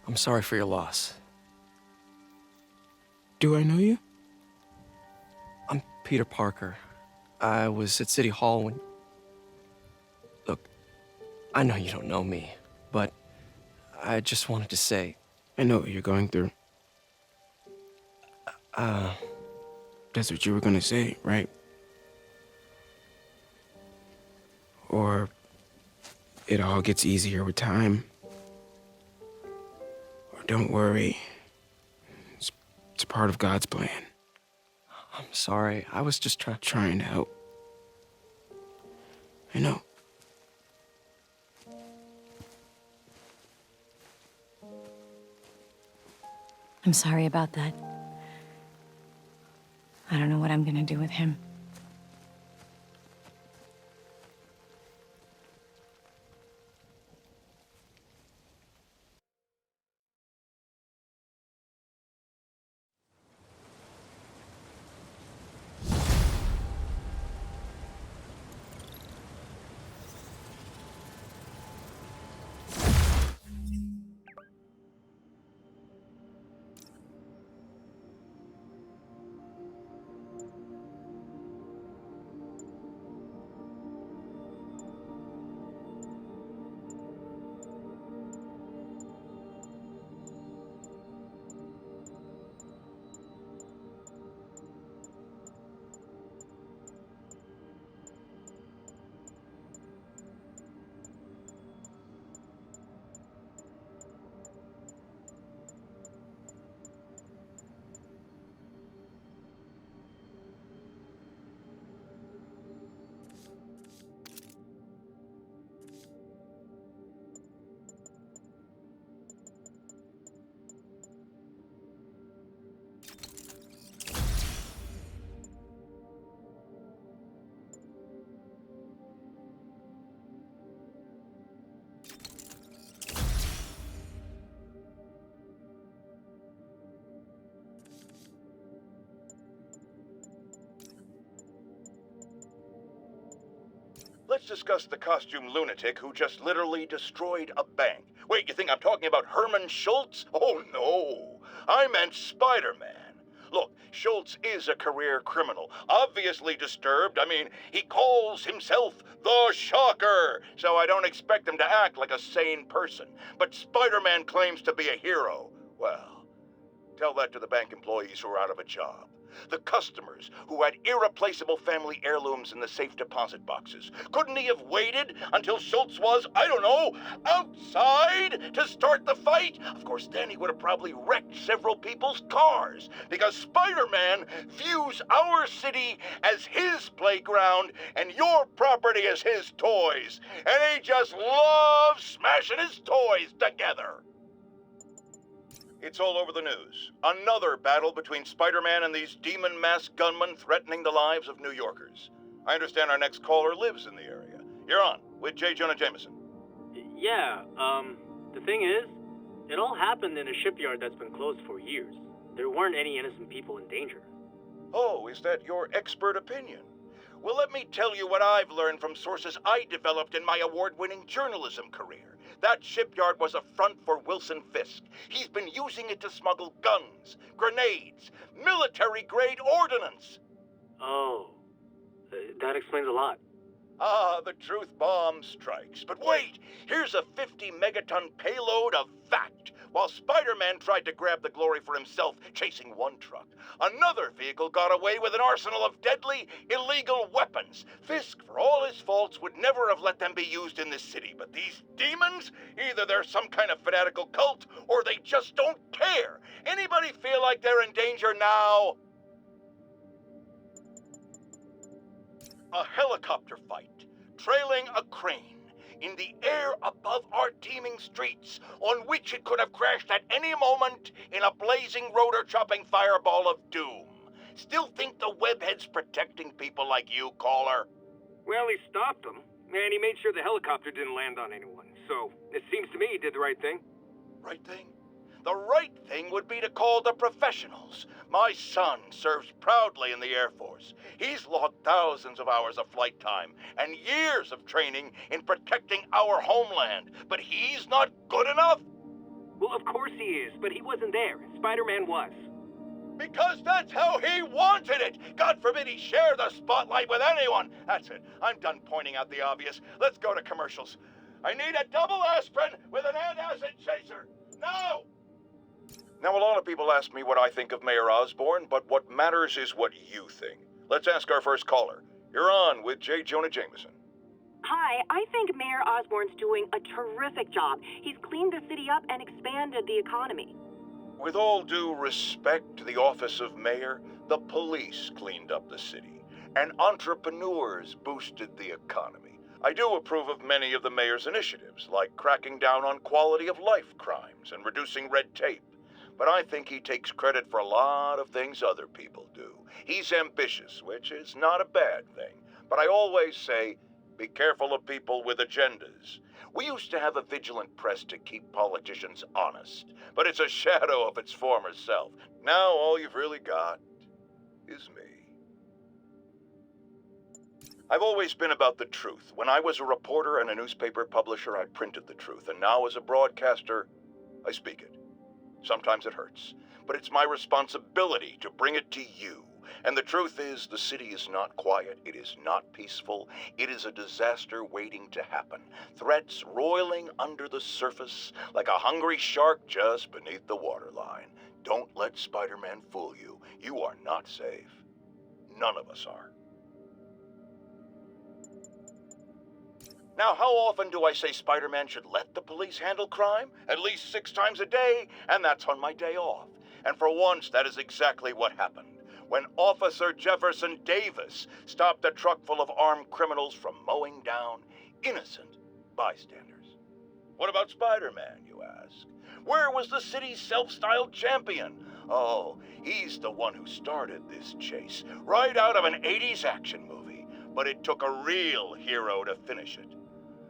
I'm sorry for your loss. Do I know you? I'm Peter Parker. I was at City Hall when... Look, I know you don't know me, but I just wanted to say... I know what you're going through. That's what you were gonna say, right? Or it all gets easier with time. Or don't worry. It's part of God's plan. I'm sorry, I was just Trying to help. I know. I'm sorry about that. I don't know what I'm gonna do with him. Let's discuss the costume lunatic who just literally destroyed a bank. Wait, you think I'm talking about Herman Schultz? Oh, no. I meant Spider-Man. Look, Schultz is a career criminal, obviously disturbed. I mean, he calls himself the Shocker, so I don't expect him to act like a sane person. But Spider-Man claims to be a hero. Well, tell that to the bank employees who are out of a job. The customers who had irreplaceable family heirlooms in the safe deposit boxes. Couldn't he have waited until Schultz was, I don't know, outside to start the fight? Of course, then he would have probably wrecked several people's cars, because Spider-Man views our city as his playground and your property as his toys. And he just loves smashing his toys together. It's all over the news. Another battle between Spider-Man and these demon-masked gunmen threatening the lives of New Yorkers. I understand our next caller lives in the area. You're on with J. Jonah Jameson. Yeah, the thing is, it all happened in a shipyard that's been closed for years. There weren't any innocent people in danger. Oh, is that your expert opinion? Well, let me tell you what I've learned from sources I developed in my award-winning journalism career. That shipyard was a front for Wilson Fisk. He's been using it to smuggle guns, grenades, military-grade ordnance. Oh, that explains a lot. Ah, the truth bomb strikes. But wait, here's a 50-megaton payload of fact. While Spider-Man tried to grab the glory for himself chasing one truck, another vehicle got away with an arsenal of deadly, illegal weapons. Fisk, for all his faults, would never have let them be used in this city. But these demons, either they're some kind of fanatical cult, or they just don't care. Anybody feel like they're in danger now? A helicopter fight, trailing a crane, in the air above our teeming streets, on which it could have crashed at any moment in a blazing rotor-chopping fireball of doom. Still think the webhead's protecting people like you, caller? Well, he stopped them, and he made sure the helicopter didn't land on anyone. So, it seems to me he did the right thing. Right thing? The right thing would be to call the professionals. My son serves proudly in the Air Force. He's logged thousands of hours of flight time and years of training in protecting our homeland. But he's not good enough? Well, of course he is, but he wasn't there. Spider-Man was. Because that's how he wanted it! God forbid he share the spotlight with anyone! That's it. I'm done pointing out the obvious. Let's go to commercials. I need a double aspirin with an antacid chaser! Now! Now, a lot of people ask me what I think of Mayor Osborn, but what matters is what you think. Let's ask our first caller. You're on with J. Jonah Jameson. Hi, I think Mayor Osborn's doing a terrific job. He's cleaned the city up and expanded the economy. With all due respect to the office of mayor, the police cleaned up the city, and entrepreneurs boosted the economy. I do approve of many of the mayor's initiatives, like cracking down on quality of life crimes and reducing red tape. But I think he takes credit for a lot of things other people do. He's ambitious, which is not a bad thing. But I always say, be careful of people with agendas. We used to have a vigilant press to keep politicians honest, but it's a shadow of its former self. Now all you've really got is me. I've always been about the truth. When I was a reporter and a newspaper publisher, I printed the truth. And now as a broadcaster, I speak it. Sometimes it hurts, but it's my responsibility to bring it to you. And the truth is, the city is not quiet. It is not peaceful. It is a disaster waiting to happen. Threats roiling under the surface like a hungry shark just beneath the waterline. Don't let Spider-Man fool you. You are not safe. None of us are. Now, how often do I say Spider-Man should let the police handle crime? At least 6 times a day, and that's on my day off. And for once, that is exactly what happened. When Officer Jefferson Davis stopped a truck full of armed criminals from mowing down innocent bystanders. What about Spider-Man, you ask? Where was the city's self-styled champion? Oh, he's the one who started this chase, right out of an 80s action movie. But it took a real hero to finish it.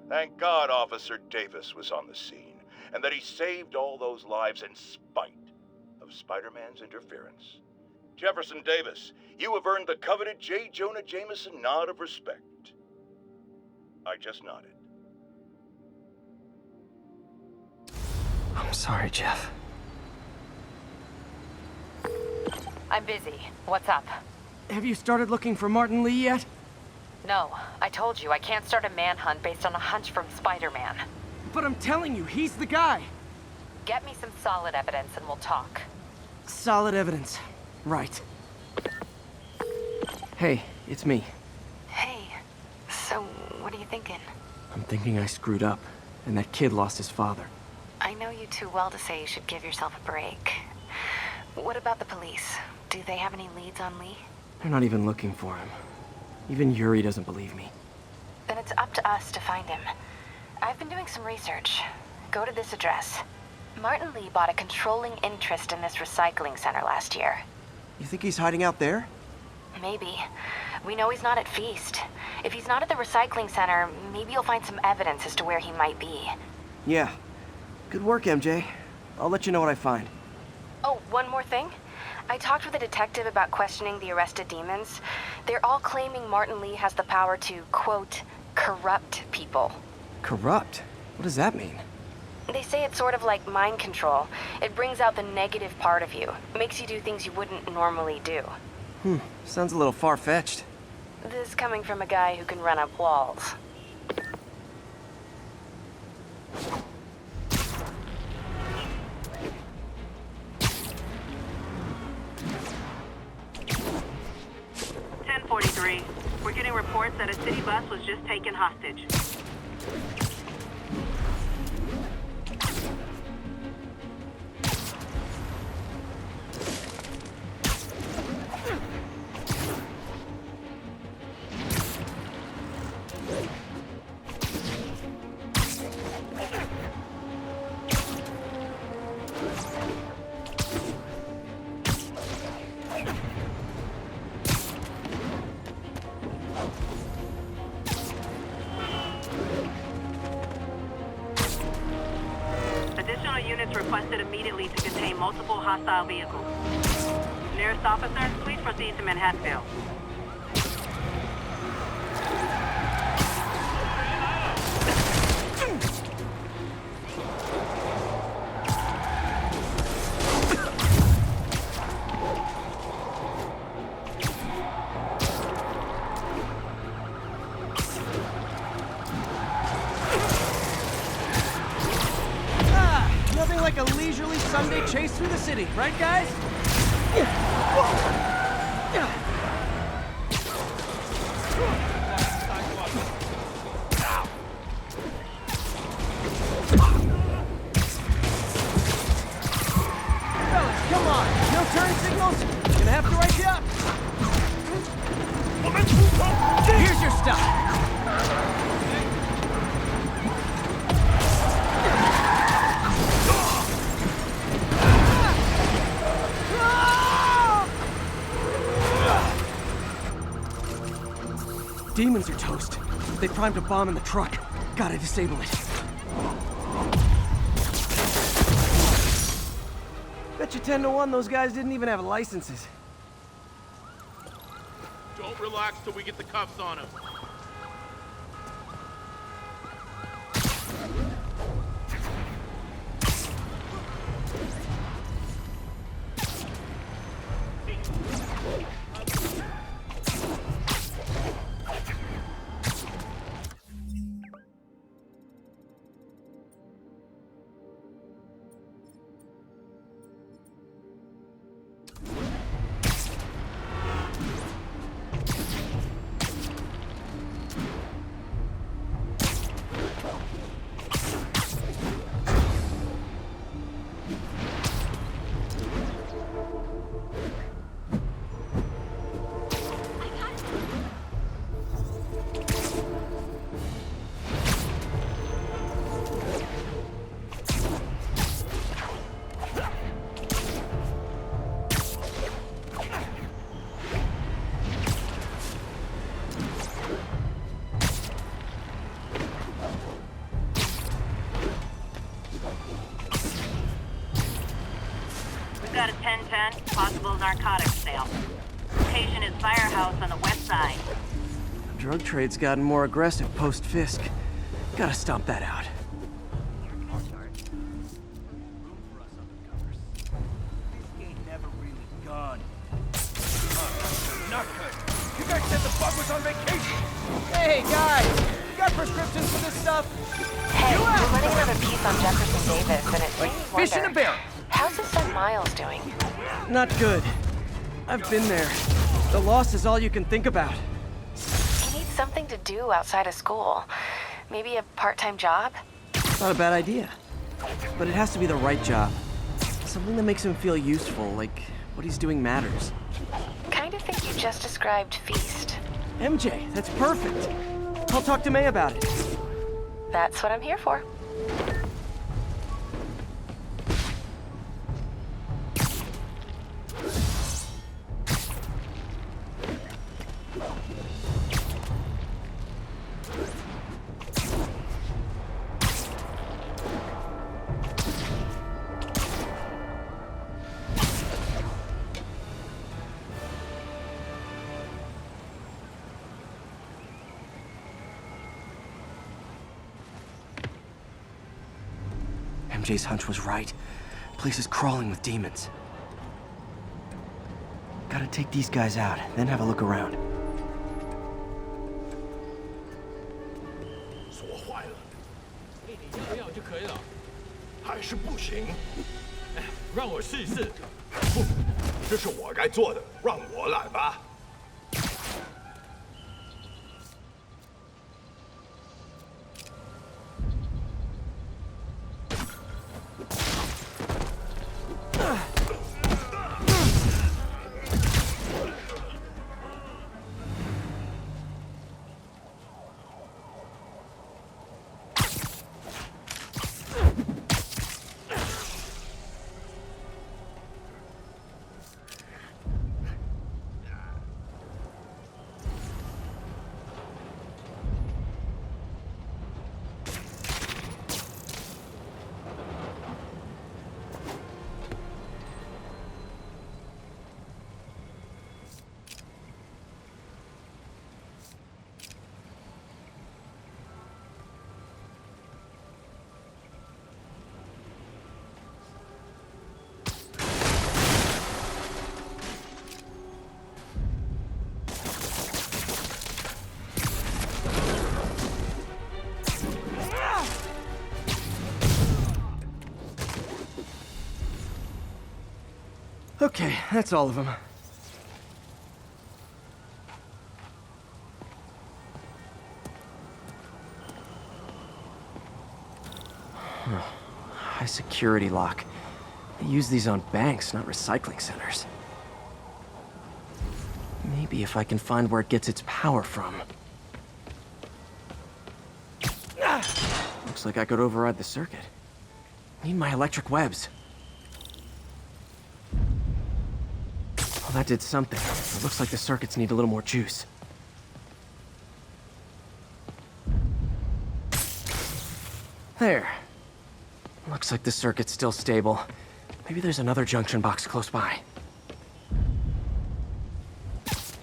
Thank God Officer Davis was on the scene, and that he saved all those lives in spite of Spider-Man's interference. Jefferson Davis, you have earned the coveted J. Jonah Jameson nod of respect. I just nodded. I'm sorry, Jeff. I'm busy. What's up? Have you started looking for Martin Lee yet? No, I told you I can't start a manhunt based on a hunch from Spider-Man. But I'm telling you, he's the guy. Get me some solid evidence and we'll talk. Solid evidence. Right. Hey, it's me. Hey, so what are you thinking? I'm thinking I screwed up, and that kid lost his father. I know you too well to say you should give yourself a break. What about the police? Do they have any leads on Lee? They're not even looking for him. Even Yuri doesn't believe me. Then it's up to us to find him. I've been doing some research. Go to this address. Martin Lee bought a controlling interest in this recycling center last year. You think he's hiding out there? Maybe. We know he's not at Feast. If he's not at the recycling center, maybe you'll find some evidence as to where he might be. Yeah. Good work, MJ. I'll let you know what I find. Oh, one more thing. I talked with a detective about questioning the arrested demons. They're all claiming Martin Lee has the power to, quote, corrupt people. Corrupt? What does that mean? They say it's sort of like mind control. It brings out the negative part of you. Makes you do things you wouldn't normally do. Sounds a little far-fetched. This coming from a guy who can run up walls. We're getting reports that a city bus was just taken hostage. Units requested immediately to contain multiple hostile vehicles. Nearest officer, please proceed to Manhattanville. chase through the city, right, guys? Fellas, come on! No turn signals? Gonna have to write you up! Here's your stuff! Demons are toast. They primed a bomb in the truck. Gotta disable it. Bet you 10 to 1 those guys didn't even have licenses. Don't relax till we get the cuffs on him. Got a 1010, possible narcotics sale. Location is Firehouse on the west side. Drug trade's gotten more aggressive post-Fisk. Gotta stomp that out. You guys said the bug was on vacation! Hey, guys! You got prescriptions for this stuff? Hey, we're running another piece on Jefferson Davis, and it made me wonder. Fish in a barrel! How's his son Miles doing? Not good. I've been there. The loss is all you can think about. He needs something to do outside of school. Maybe a part-time job? Not a bad idea. But it has to be the right job. Something that makes him feel useful, like what he's doing matters. Kind of think you just described Feast. MJ, that's perfect. I'll talk to May about it. That's what I'm here for. MJ's hunch was right. Place is crawling with demons. Gotta take these guys out, then have a look around. 锁坏了。要就可以了。还是不行。让我试一试。不，这是我该做的，让我来吧。Okay, that's all of them. High security lock. They use these on banks, not recycling centers. Maybe if I can find where it gets its power from. Looks like I could override the circuit. Need my electric webs. Well, that did something. It looks like the circuits need a little more juice. There. Looks like the circuit's still stable. Maybe there's another junction box close by.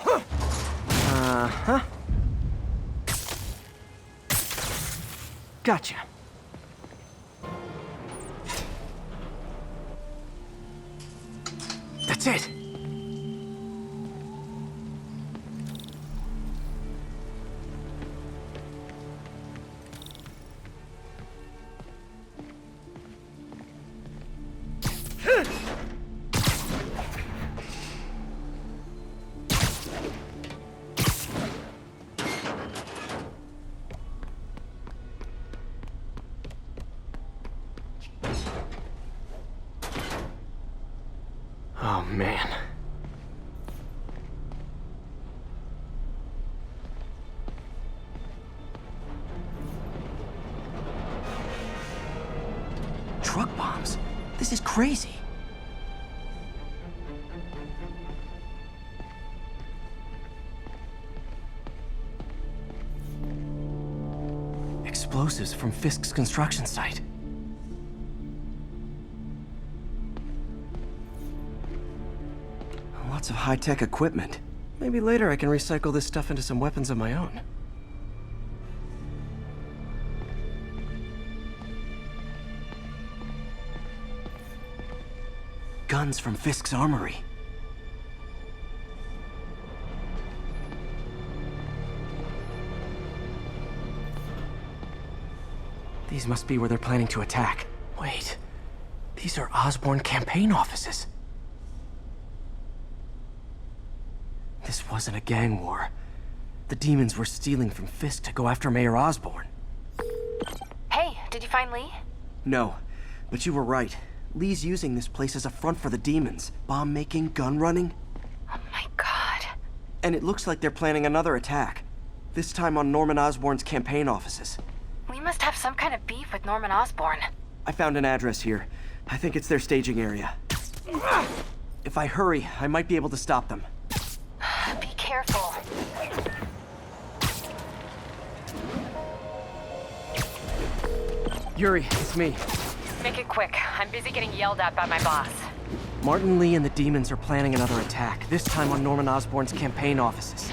Uh-huh. Gotcha. That's it. Oh, man. Truck bombs? This is crazy. Explosives from Fisk's construction site. Lots of high-tech equipment. Maybe later I can recycle this stuff into some weapons of my own. Guns from Fisk's armory. These must be where they're planning to attack. Wait, these are Osborn campaign offices. This wasn't a gang war. The demons were stealing from Fisk to go after Mayor Osborn. Hey, did you find Lee? No, but you were right. Lee's using this place as a front for the demons. Bomb-making, gun-running. Oh my god. And it looks like they're planning another attack. This time on Norman Osborn's campaign offices. Lee must have some kind of beef with Norman Osborn. I found an address here. I think it's their staging area. If I hurry, I might be able to stop them. Be careful. Yuri, it's me. Make it quick. I'm busy getting yelled at by my boss. Martin Lee and the demons are planning another attack, this time on Norman Osborn's campaign offices.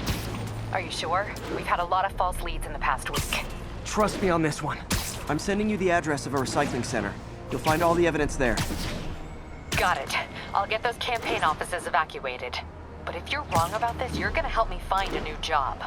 Are you sure? We've had a lot of false leads in the past week. Trust me on this one. I'm sending you the address of a recycling center. You'll find all the evidence there. Got it. I'll get those campaign offices evacuated. But if you're wrong about this, you're gonna help me find a new job.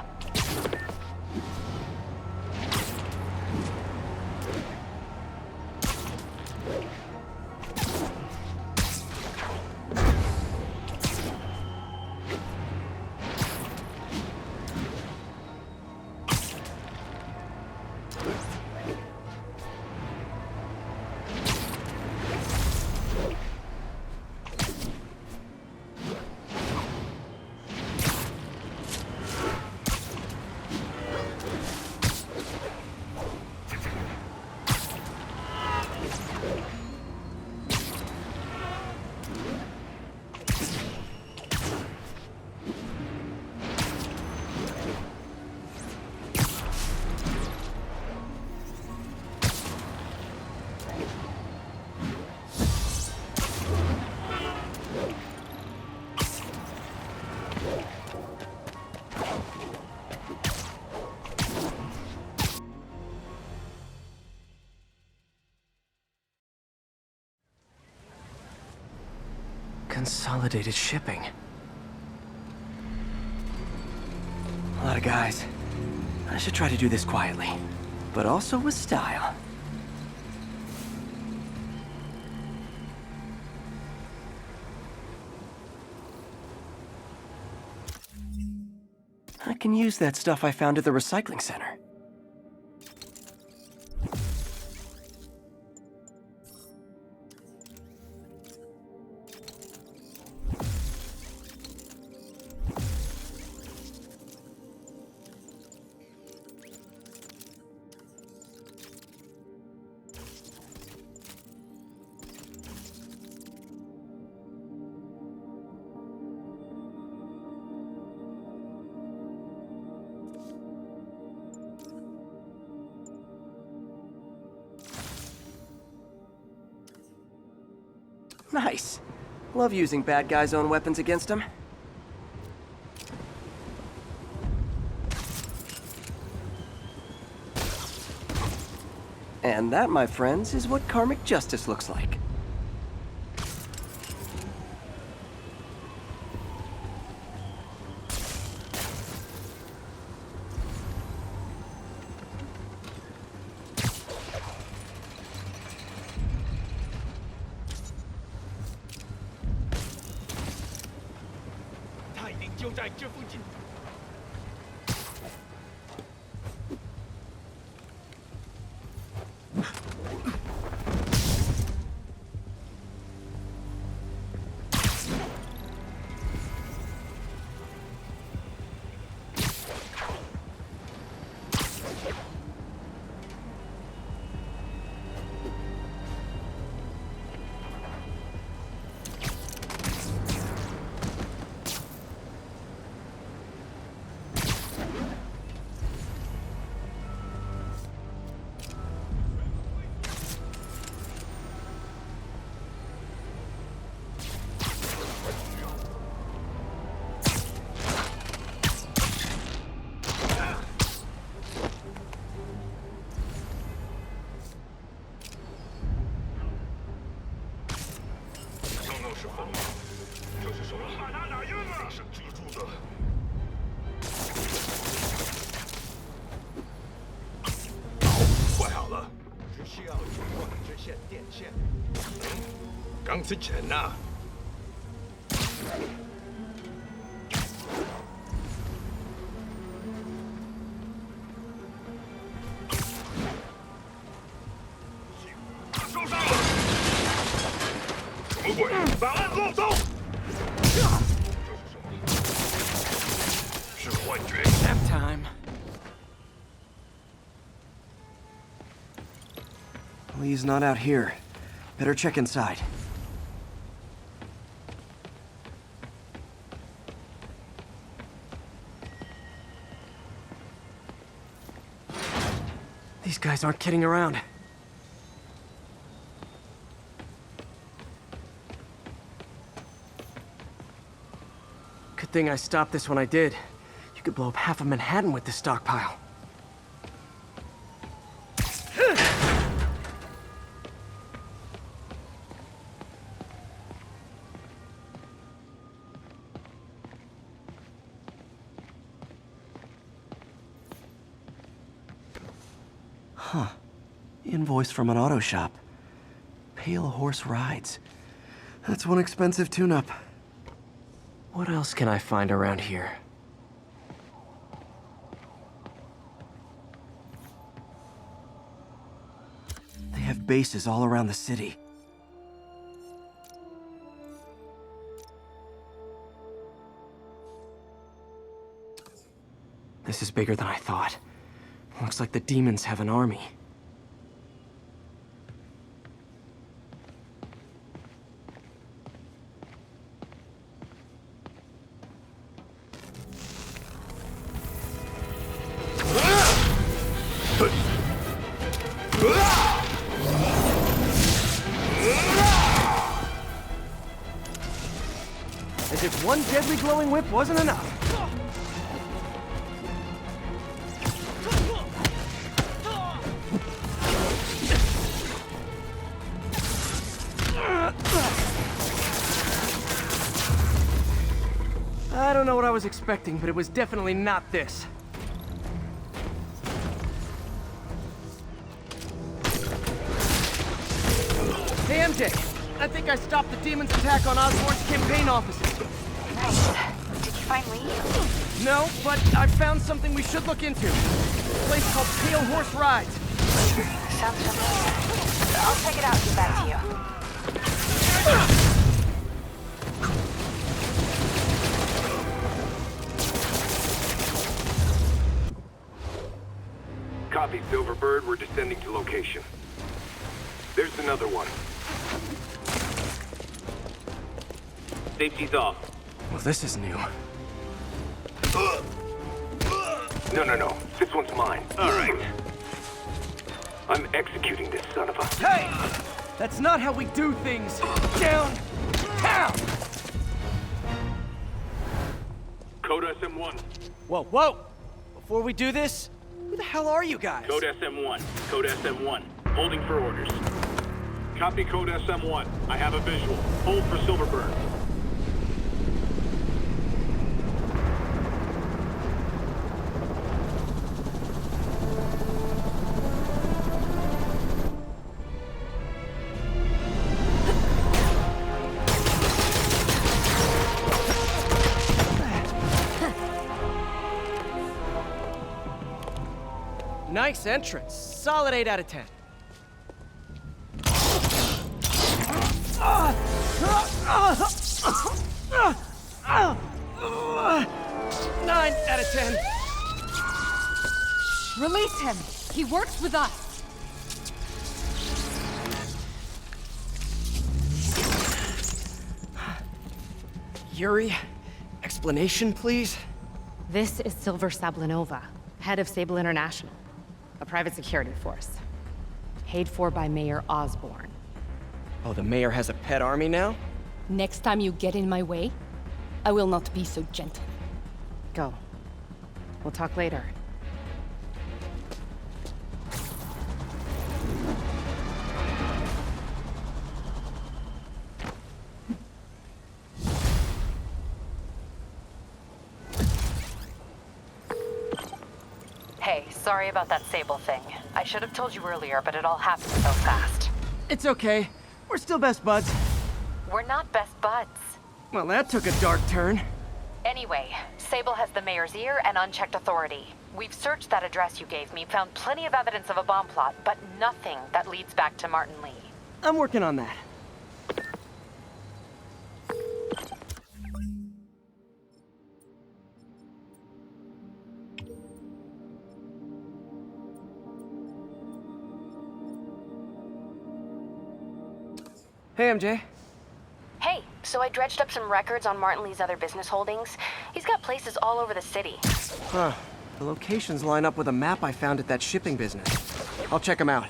Consolidated shipping. A lot of guys. I should try to do this quietly, but also with style. can use that stuff I found at the recycling center. Nice. Love using bad guys' own weapons against them. And that, my friends, is what karmic justice looks like.之前呐，受伤了，什么鬼？档案漏洞！这是什么？是幻觉。Nap time. Lee's not out here. Better check inside. These guys aren't kidding around. Good thing I stopped this when I did. You could blow up half of Manhattan with this stockpile. Huh. Invoice from an auto shop. Pale Horse Rides. That's one expensive tune-up. What else can I find around here? They have bases all around the city. This is bigger than I thought. Looks like the demons have an army. As if one deadly glowing whip wasn't enough. I don't know what I was expecting, but it was definitely not this. Hey, MJ. I think I stopped the demon's attack on Osborn's campaign offices. Nice. Did you find Lee? No, but I found something we should look into. A place called Pale Horse Rides. Sounds familiar. I'll check it out and get back to you. Copy, Silverbird. We're descending to location. There's another one. Safety's off. Well, this is new. No. This one's mine. All right. I'm executing this son of a... Hey! That's not how we do things. Downtown! Code SM1. Whoa! Before we do this, who the hell are you guys? Code SM1. Code SM1. Holding for orders. Copy Code SM1. I have a visual. Hold for Silverbird. Nice entrance. Solid 8 out of 10. 9 out of 10. Release him! He works with us! Yuri, explanation, please? This is Silver Sablinova, head of Sable International, a private security force. Paid for by Mayor Osborn. Oh, the mayor has a pet army now? Next time you get in my way, I will not be so gentle. Go. We'll talk later. Hey, sorry about that Sable thing. I should have told you earlier, but it all happened so fast. It's okay. We're still best buds. We're not best buds. Well, that took a dark turn. Anyway, Sable has the mayor's ear and unchecked authority. We've searched that address you gave me, found plenty of evidence of a bomb plot, but nothing that leads back to Martin Lee. I'm working on that. Hey, MJ. Hey, so I dredged up some records on Martin Lee's other business holdings. He's got places all over the city. Huh. The locations line up with a map I found at that shipping business. I'll check them out.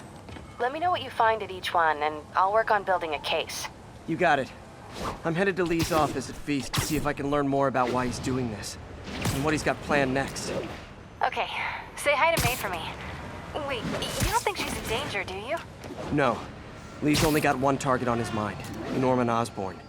Let me know what you find at each one, and I'll work on building a case. You got it. I'm headed to Lee's office at Feast to see if I can learn more about why he's doing this, and what he's got planned next. Okay, say hi to May for me. Wait, you don't think she's in danger, do you? No. Lee's only got one target on his mind, Norman Osborn.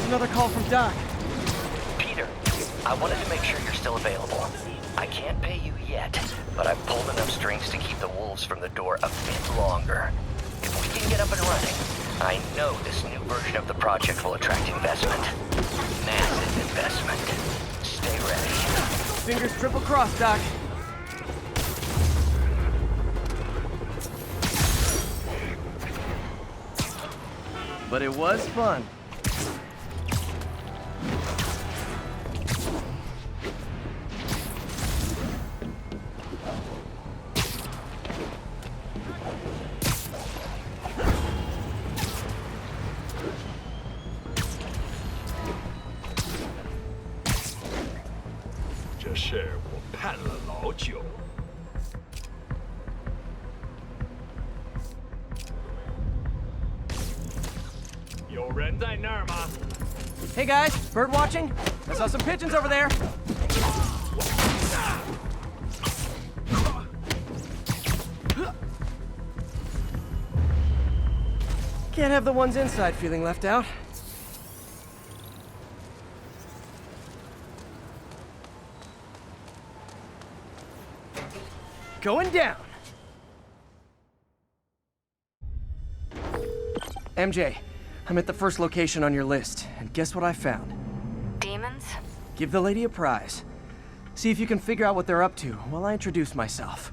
Another call from Doc. Peter, I wanted to make sure you're still available. I can't pay you yet, but I've pulled enough strings to keep the wolves from the door a bit longer. If we can get up and running, I know this new version of the project will attract investment. Massive investment. Stay ready. Fingers triple crossed, Doc. But it was fun. Hey guys, bird watching? I saw some pigeons over there. Can't have the ones inside feeling left out. Going down. MJ, I'm at the first location on your list, and guess what I found? Demons? Give the lady a prize. See if you can figure out what they're up to while I introduce myself.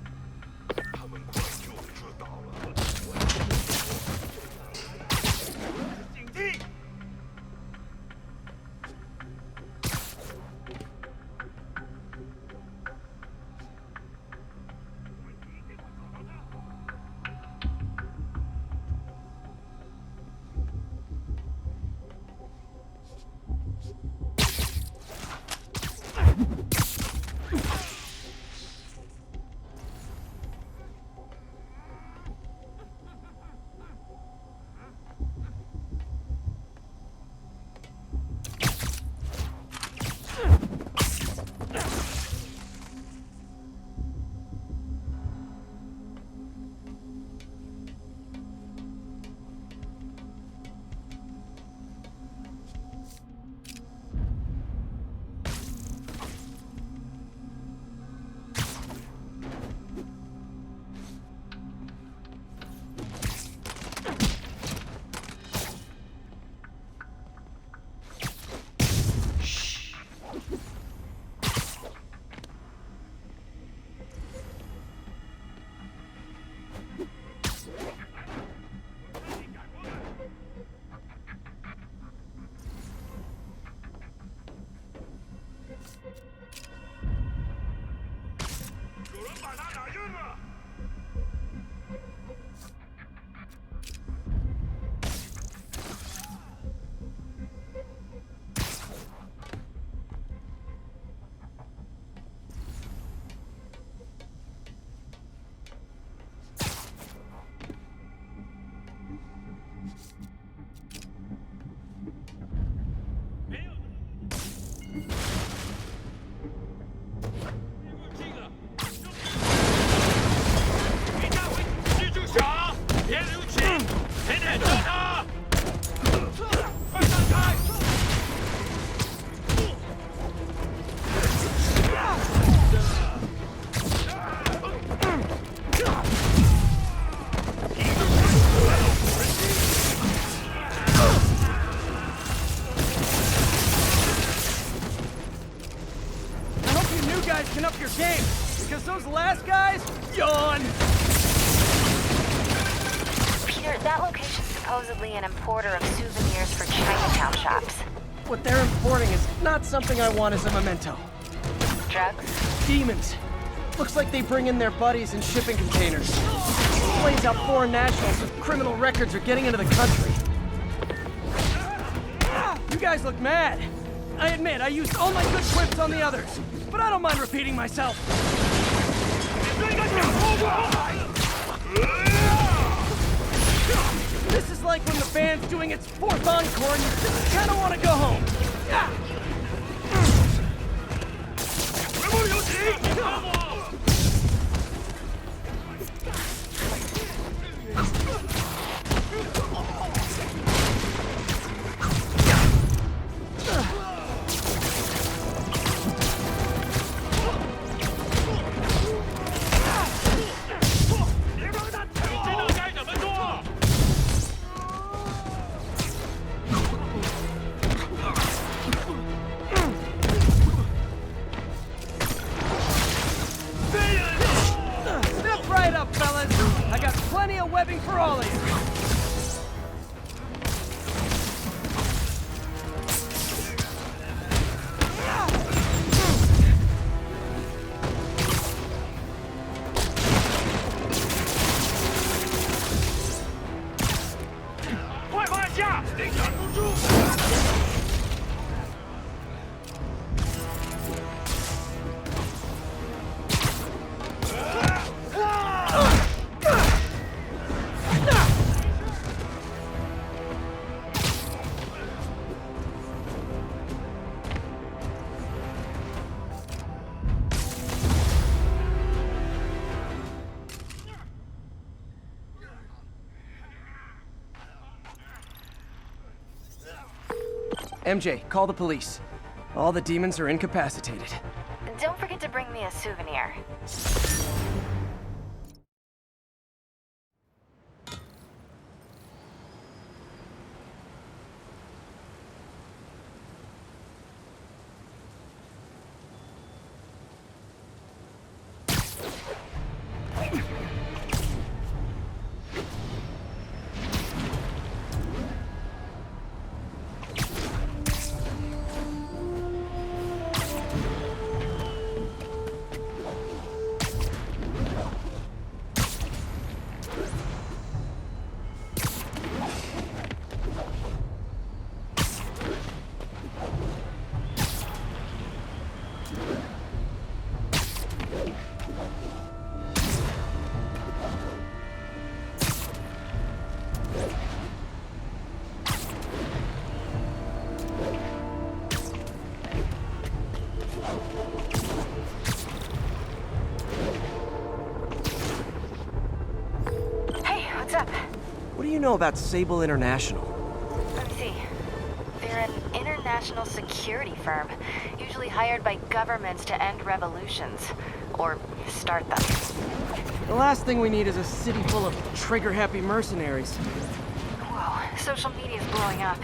Can up your game, because those last guys, yawn! Peter, that location's supposedly an importer of souvenirs for Chinatown shops. What they're importing is not something I want as a memento. Drugs? Demons. Looks like they bring in their buddies in shipping containers. Explains how foreign nationals with criminal records are getting into the country. You guys look mad. I admit, I used all my good quips on the others, but I don't mind repeating myself. This is like when the band's doing its fourth encore and you just kind of want to go home. For all of you. MJ, call the police. All the demons are incapacitated. Don't forget to bring me a souvenir. What do you know about Sable International? Let me see. They're an international security firm, usually hired by governments to end revolutions. Or start them. The last thing we need is a city full of trigger-happy mercenaries. Whoa, social media's blowing up.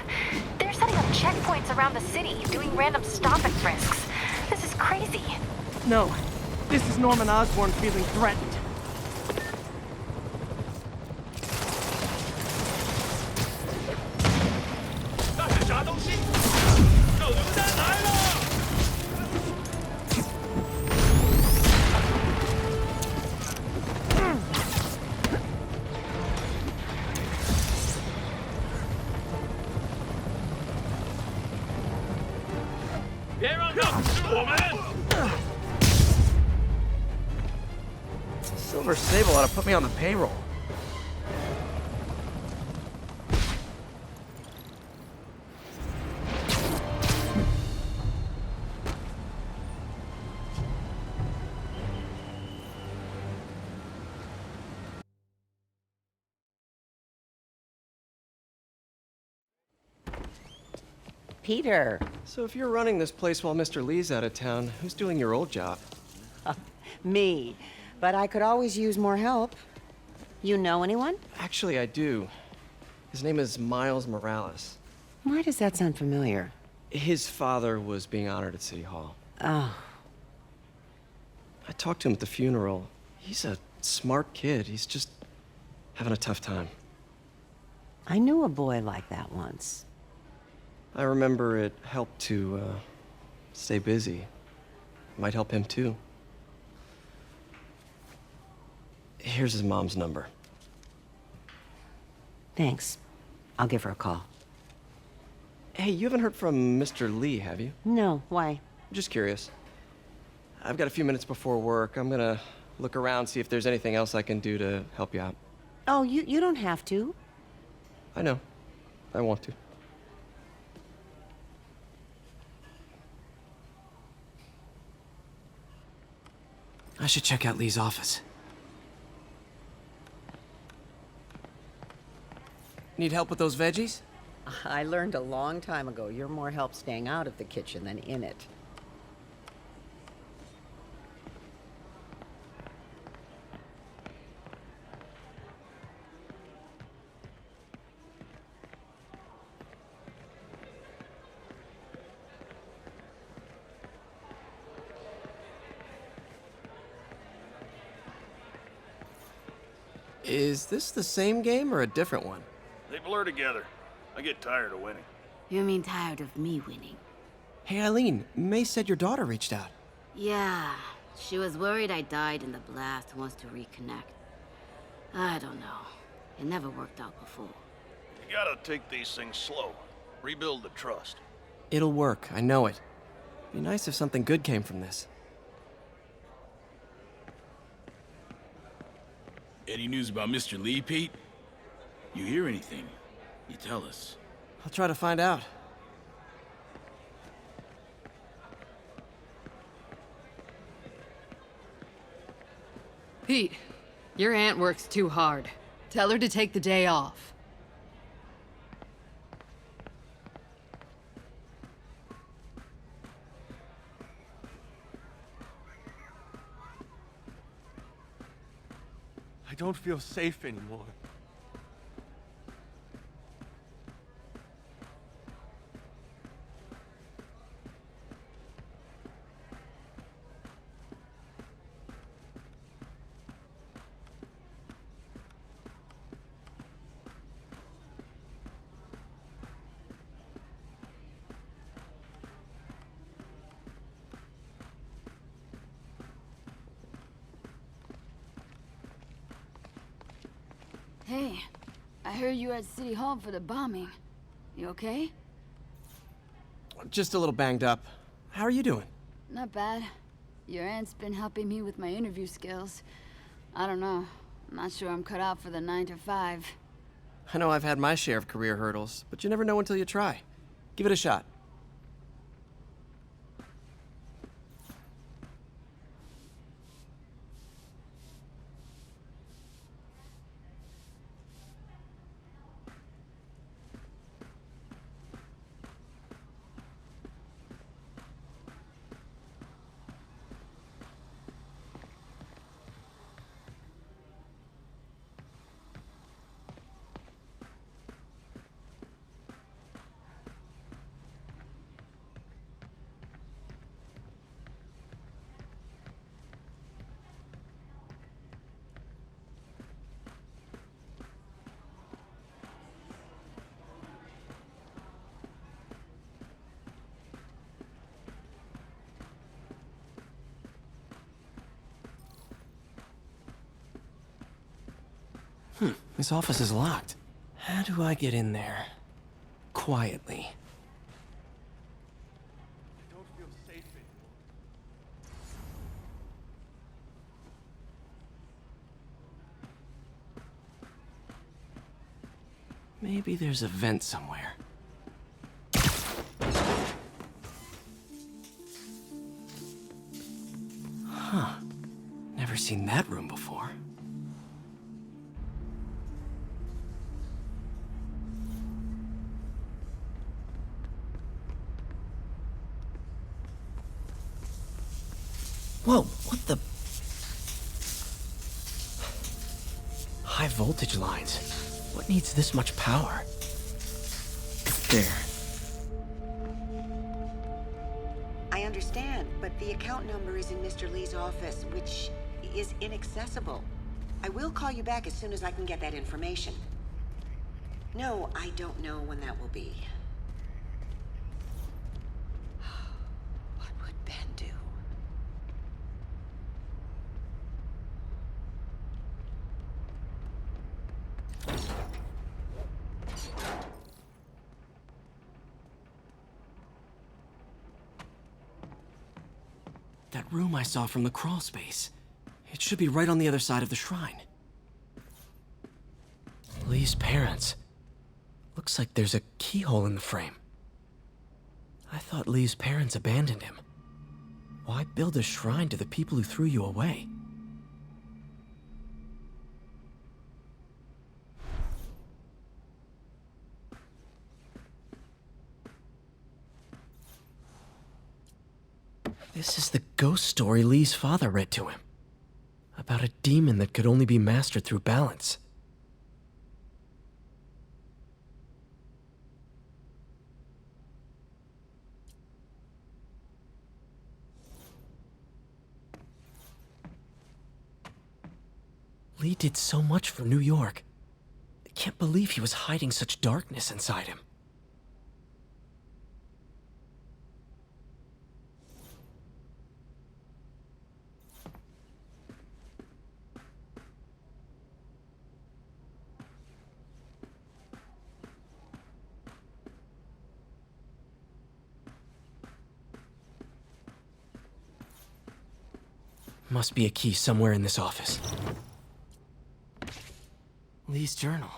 They're setting up checkpoints around the city, doing random stop and frisks. This is crazy. No, this is Norman Osborn feeling threatened. Silver Sable ought to put me on the payroll. Peter. So if you're running this place while Mr. Lee's out of town, who's doing your old job? Me. But I could always use more help. You know anyone? Actually, I do. His name is Miles Morales. Why does that sound familiar? His father was being honored at City Hall. Oh. I talked to him at the funeral. He's a smart kid. He's just having a tough time. I knew a boy like that once. I remember it helped to, stay busy. Might help him, too. Here's his mom's number. Thanks. I'll give her a call. Hey, you haven't heard from Mr. Lee, have you? No, why? Just curious. I've got a few minutes before work. I'm gonna look around, see if there's anything else I can do to help you out. Oh, you don't have to. I know. I want to. I should check out Lee's office. Need help with those veggies? I learned a long time ago you're more help staying out of the kitchen than in it. Is this the same game or a different one? They blur together. I get tired of winning. You mean tired of me winning? Hey, Eileen, May said your daughter reached out. Yeah, she was worried I died in the blast, wants to reconnect. I don't know. It never worked out before. You gotta take these things slow. Rebuild the trust. It'll work, I know it. Be nice if something good came from this. Any news about Mr. Lee, Pete? You hear anything? You tell us. I'll try to find out. Pete, your aunt works too hard. Tell her to take the day off. I don't feel safe anymore. Hey, I heard you were at City Hall for the bombing. You okay? Just a little banged up. How are you doing? Not bad. Your aunt's been helping me with my interview skills. I don't know. I'm not sure I'm cut out for the 9 to 5. I know I've had my share of career hurdles, but you never know until you try. Give it a shot. This office is locked. How do I get in there? Quietly. I don't feel safe anymore. Maybe there's a vent somewhere. Huh. Never seen that room before. Whoa, what the? High voltage lines. What needs this much power? There. I understand, but the account number is in Mr. Lee's office, which is inaccessible. I will call you back as soon as I can get that information. No, I don't know when that will be. What would Ben do? That room I saw from the crawl space. It should be right on the other side of the shrine. Lee's parents. Looks like there's a keyhole in the frame. I thought Lee's parents abandoned him. Why build a shrine to the people who threw you away? This is the ghost story Lee's father read to him. About a demon that could only be mastered through balance. Lee did so much for New York. I can't believe he was hiding such darkness inside him. Must be a key somewhere in this office. Lee's journal.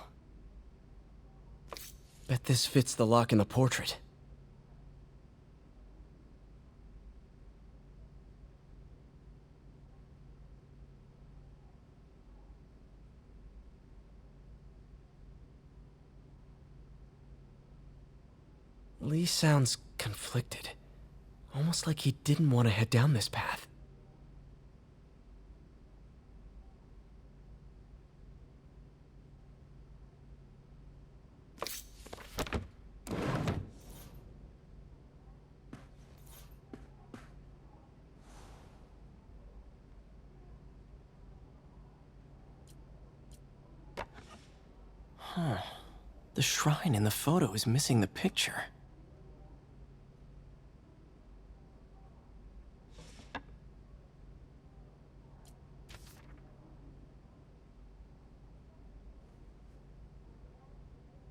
Bet this fits the lock in the portrait. Lee sounds conflicted. Almost like he didn't want to head down this path. Huh. The shrine in the photo is missing the picture.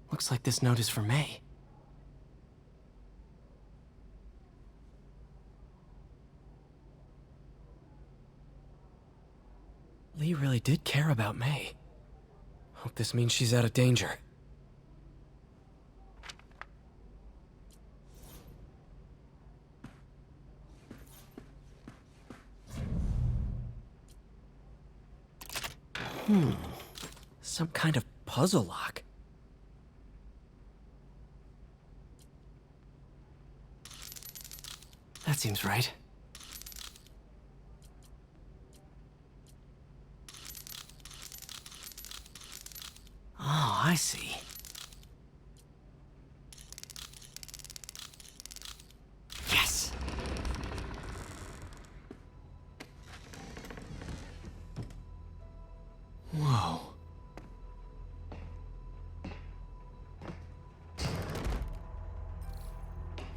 Looks like this note is for May. Lee really did care about May. Hope this means she's out of danger. Some kind of puzzle lock. That seems right. Oh, I see. Yes! Whoa.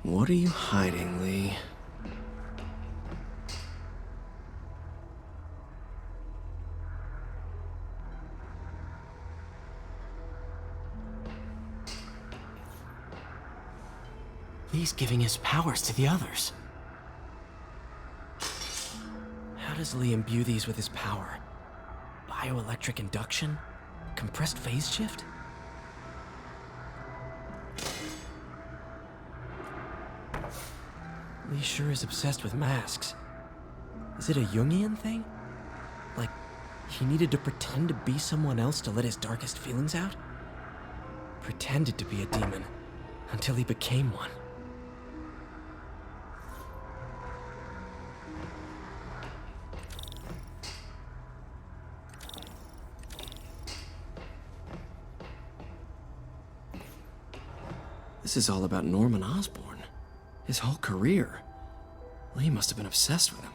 What are you hiding, Lee? Lee's giving his powers to the others. How does Lee imbue these with his power? Bioelectric induction? Compressed phase shift? Lee sure is obsessed with masks. Is it a Jungian thing? Like, he needed to pretend to be someone else to let his darkest feelings out? Pretended to be a demon, until he became one. This is all about Norman Osborn. His whole career. Lee must have been obsessed with him.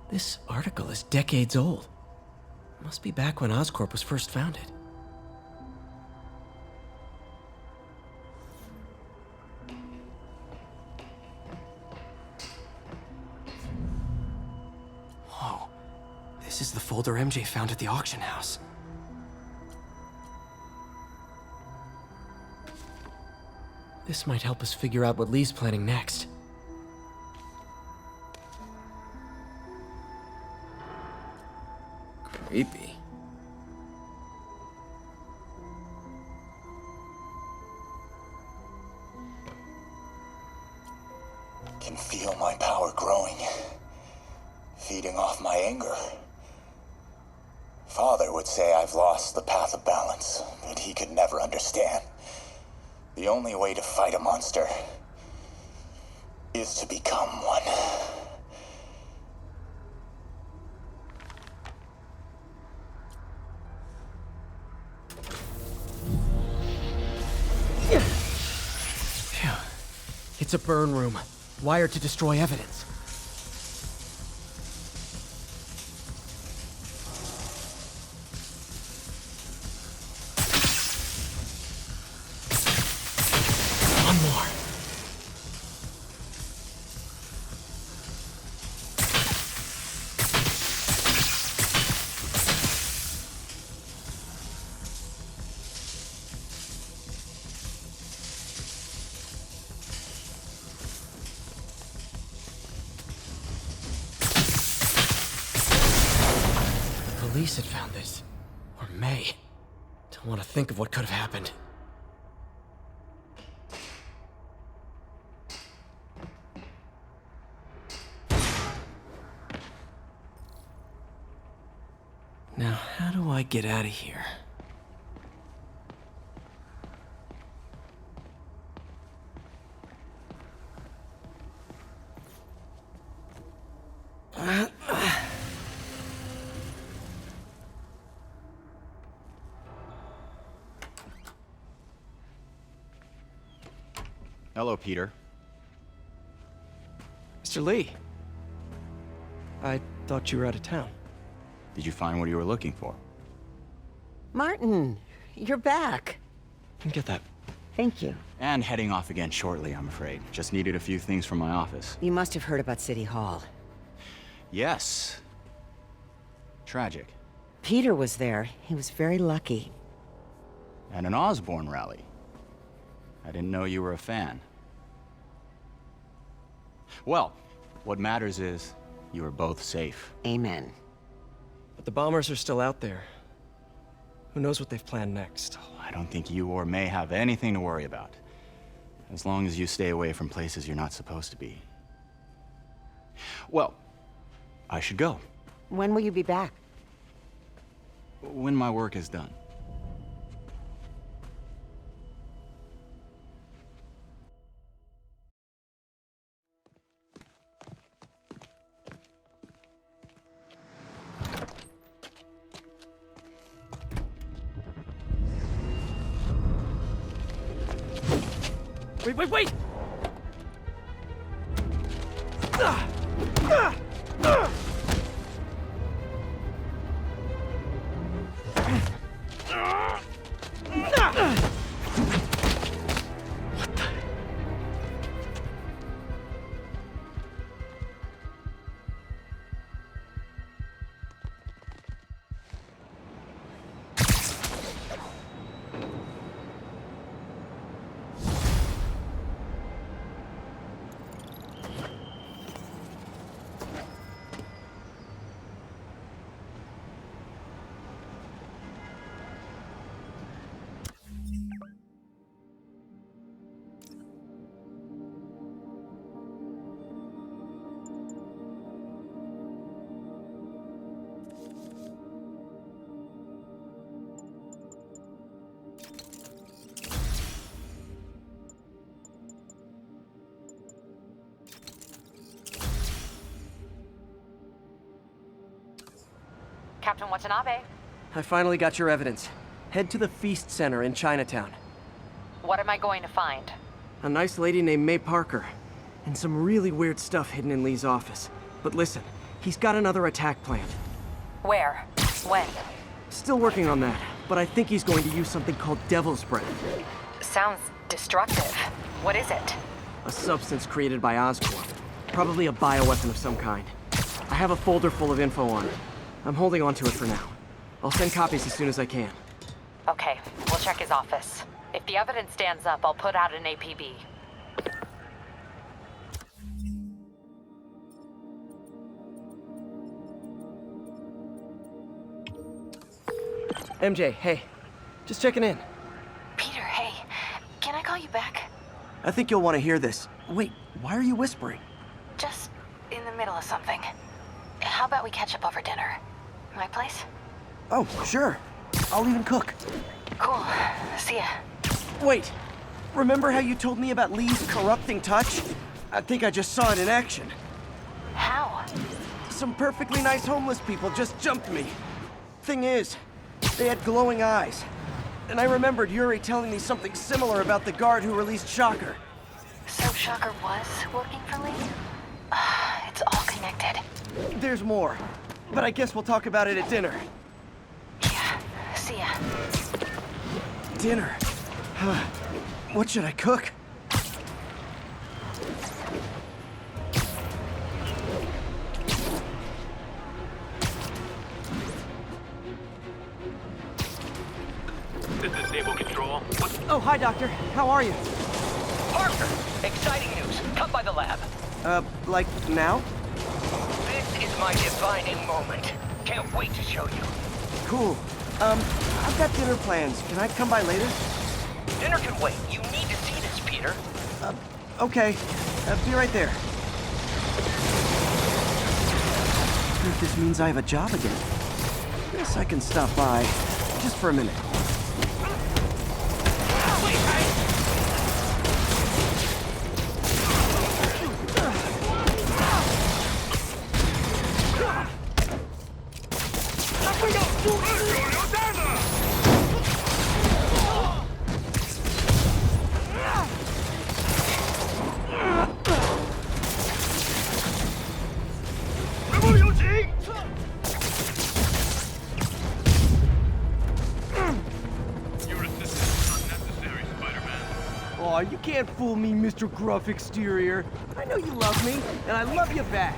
This article is decades old. Must be back when Oscorp was first founded. Whoa. This is the folder MJ found at the auction house. This might help us figure out what Lee's planning next. Creepy. Can feel my power growing, feeding off my anger. Father would say I've lost the path of balance, but he could never understand. The only way to fight a monster is to become one. Phew. It's a burn room, wired to destroy evidence. One more. The police had found this. Or May. Don't want to think of what could have happened. Now, how do I get out of here? Hello, Peter. Mr. Lee. I thought you were out of town. Did you find what you were looking for? Martin, you're back. Get that. Thank you. And heading off again shortly, I'm afraid. Just needed a few things from my office. You must have heard about City Hall. Yes. Tragic. Peter was there. He was very lucky. At an Osborn rally. I didn't know you were a fan. Well, what matters is you are both safe. Amen. But the bombers are still out there. Who knows what they've planned next? I don't think you or May have anything to worry about. As long as you stay away from places you're not supposed to be. Well, I should go. When will you be back? When my work is done. Wait! Captain Watanabe. I finally got your evidence. Head to the Feast Center in Chinatown. What am I going to find? A nice lady named May Parker. And some really weird stuff hidden in Lee's office. But listen, he's got another attack planned. Where? When? Still working on that, but I think he's going to use something called Devil's Breath. Sounds destructive. What is it? A substance created by Osborn. Probably a bioweapon of some kind. I have a folder full of info on it. I'm holding on to it for now. I'll send copies as soon as I can. Okay, we'll check his office. If the evidence stands up, I'll put out an APB. MJ, hey. Just checking in. Peter, hey. Can I call you back? I think you'll want to hear this. Wait, why are you whispering? Just in the middle of something. How about we catch up over dinner? My place? Oh, sure. I'll even cook. Cool. See ya. Wait. Remember how you told me about Lee's corrupting touch? I think I just saw it in action. How? Some perfectly nice homeless people just jumped me. Thing is, they had glowing eyes. And I remembered Yuri telling me something similar about the guard who released Shocker. So Shocker was working for Lee? It's all connected. There's more, but I guess we'll talk about it at dinner. Yeah, see ya. Dinner? What should I cook? This is Sable Control. Oh, hi, Doctor. How are you? Parker! Exciting news. Come by the lab. Like now? This is my defining moment. Can't wait to show you. Cool. I've got dinner plans. Can I come by later? Dinner can wait. You need to see this, Peter. Okay. Be right there. If this means I have a job again. Guess I can stop by. Just for a minute. Aw, you can't fool me, Mr. Gruff Exterior. I know you love me, and I love you back.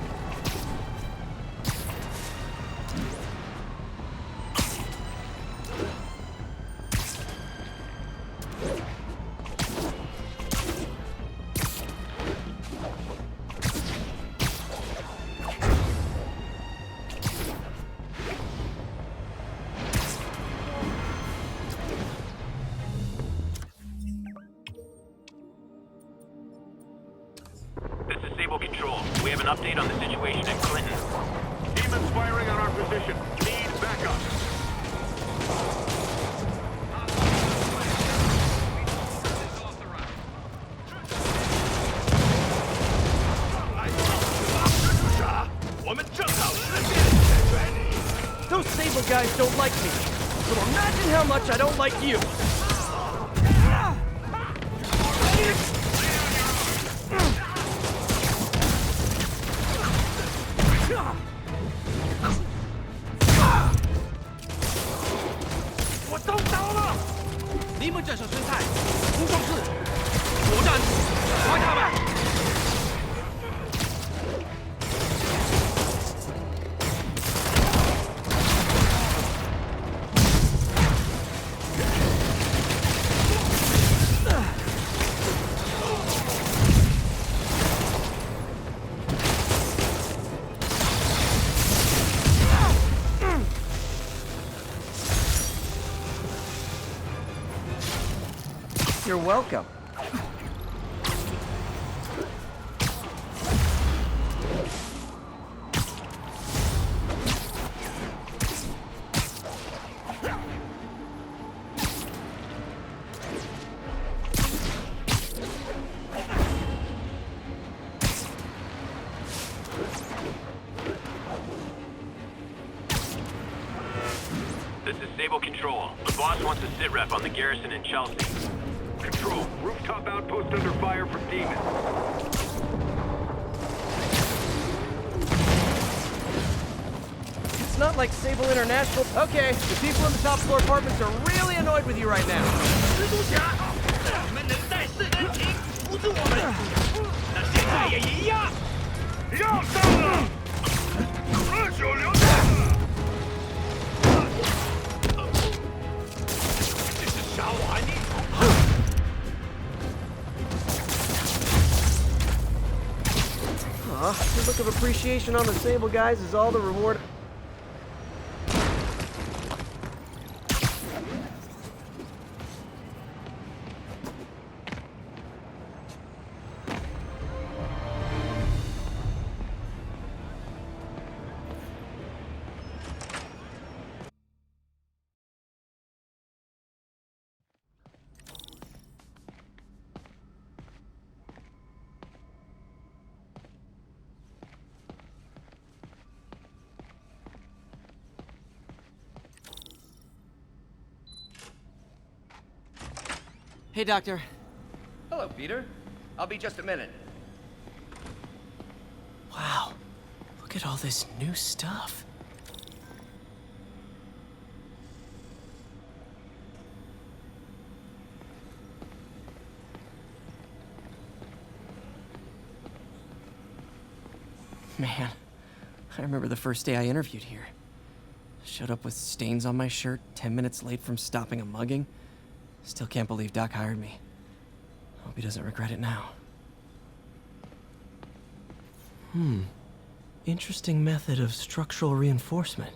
This is Sable Control. We have an update on the situation in Clinton. Demons firing on our position. Need backup. Those Sable guys don't like me, so imagine how much I don't like you. You're welcome. This is Sable Control. The boss wants a sit rep on the garrison in Chelsea. Control, rooftop outpost under fire from demons. It's not like Sable International. Okay, the people in the top floor apartments are really annoyed with you right now. Your look of appreciation on the Sable guys is all the reward. Hey, Doctor. Hello, Peter. I'll be just a minute. Wow, look at all this new stuff. Man, I remember the first day I interviewed here. Showed up with stains on my shirt, 10 minutes late from stopping a mugging. Still can't believe Doc hired me. Hope he doesn't regret it now. Interesting method of structural reinforcement.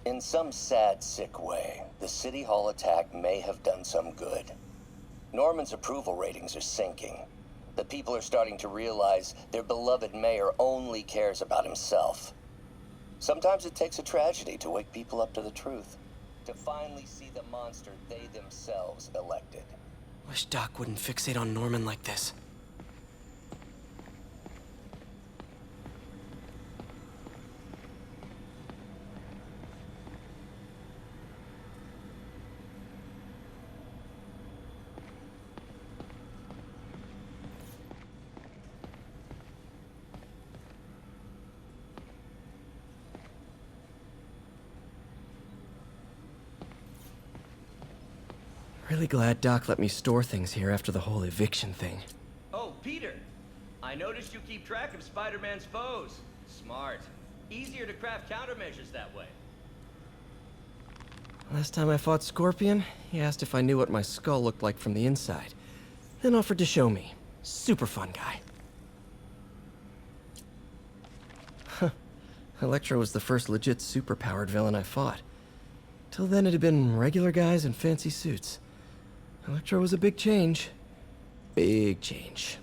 In some sad, sick way, the City Hall attack may have done some good. Norman's approval ratings are sinking. The people are starting to realize their beloved mayor only cares about himself. Sometimes it takes a tragedy to wake people up to the truth, to finally see the monster they themselves elected. Wish Doc wouldn't fixate on Norman like this. Really glad Doc let me store things here after the whole eviction thing. Oh, Peter. I noticed you keep track of Spider-Man's foes. Smart. Easier to craft countermeasures that way. Last time I fought Scorpion, he asked if I knew what my skull looked like from the inside, then offered to show me. Super fun guy. Huh. Electro was the first legit superpowered villain I fought. Till then it had been regular guys in fancy suits. Electro was a big change. Big change.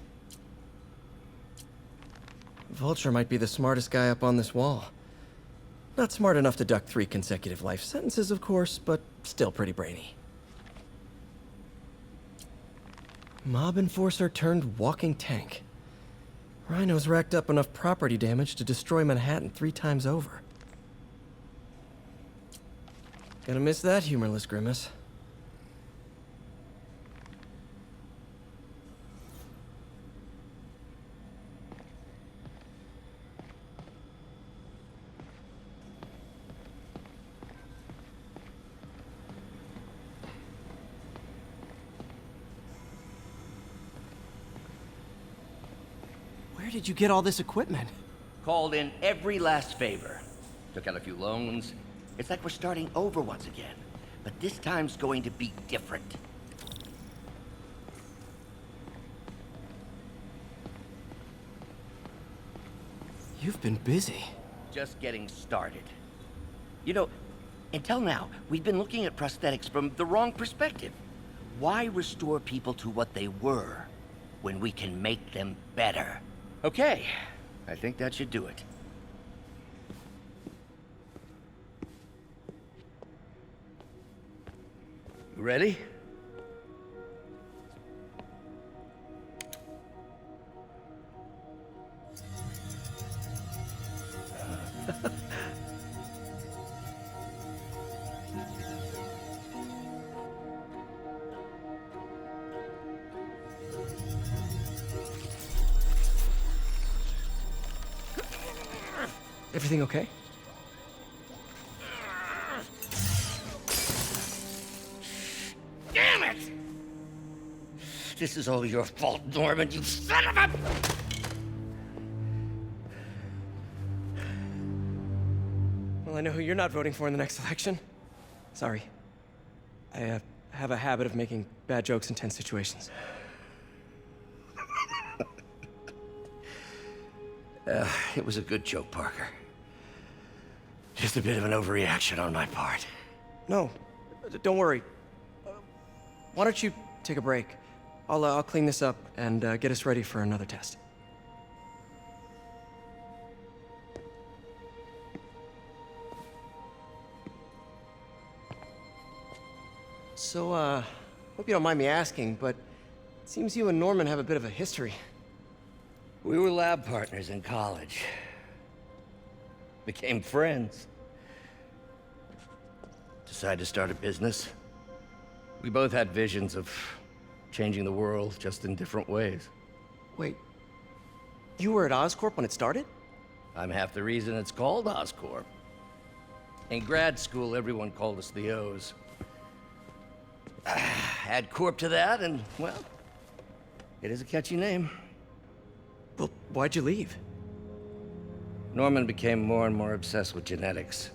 Vulture might be the smartest guy up on this wall. Not smart enough to duck 3 consecutive life sentences, of course, but still pretty brainy. Mob enforcer turned walking tank. Rhino's racked up enough property damage to destroy Manhattan 3 times over. Gonna miss that humorless grimace. Where did you get all this equipment? Called in every last favor. Took out a few loans. It's like we're starting over once again. But this time's going to be different. You've been busy. Just getting started. You know, until now, we've been looking at prosthetics from the wrong perspective. Why restore people to what they were when we can make them better? Okay, I think that should do it. You ready? Everything okay? Damn it! This is all your fault, Norman, you son of a... Well, I know who you're not voting for in the next election. Sorry. I have a habit of making bad jokes in tense situations. It was a good joke, Parker. Just a bit of an overreaction on my part. No, don't worry. Why don't you take a break? I'll clean this up and get us ready for another test. So, hope you don't mind me asking, but it seems you and Norman have a bit of a history. We were lab partners in college. Became friends. Decided to start a business. We both had visions of changing the world, just in different ways. Wait, you were at Oscorp when it started? I'm half the reason it's called Oscorp. In grad school, everyone called us the O's. Add Corp to that, and, well, it is a catchy name. Well, why'd you leave? Norman became more and more obsessed with genetics.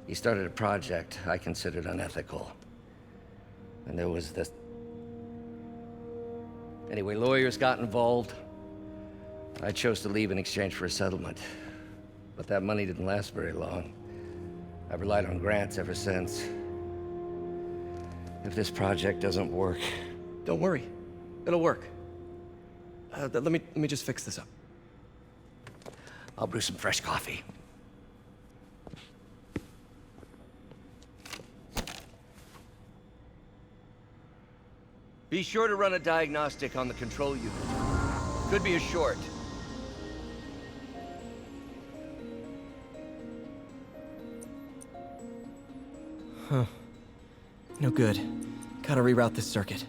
He started a project I considered unethical. And there was this... Anyway, lawyers got involved. I chose to leave in exchange for a settlement. But that money didn't last very long. I've relied on grants ever since. If this project doesn't work... Don't worry. It'll work. Let me just fix this up. I'll brew some fresh coffee. Be sure to run a diagnostic on the control unit. Could be a short. Huh. No good. Gotta reroute this circuit.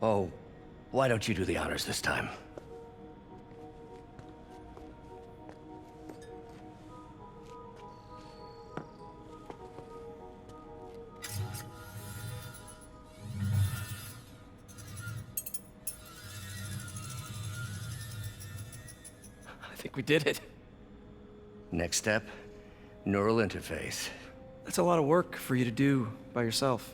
Oh, why don't you do the honors this time? I think we did it. Next step, neural interface. That's a lot of work for you to do by yourself.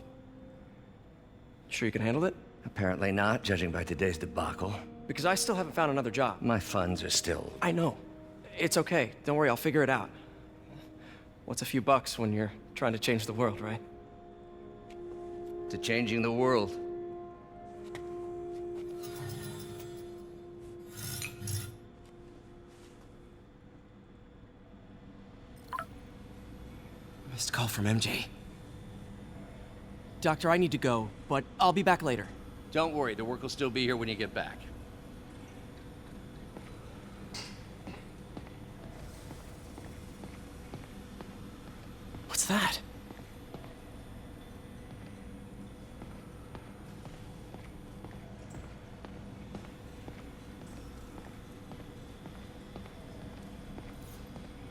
Sure you can handle it? Apparently not, judging by today's debacle. Because I still haven't found another job. My funds are still... I know. It's okay. Don't worry, I'll figure it out. What's a few bucks when you're trying to change the world, right? To changing the world. Missed call from MJ. Doctor, I need to go, but I'll be back later. Don't worry, the work will still be here when you get back. What's that?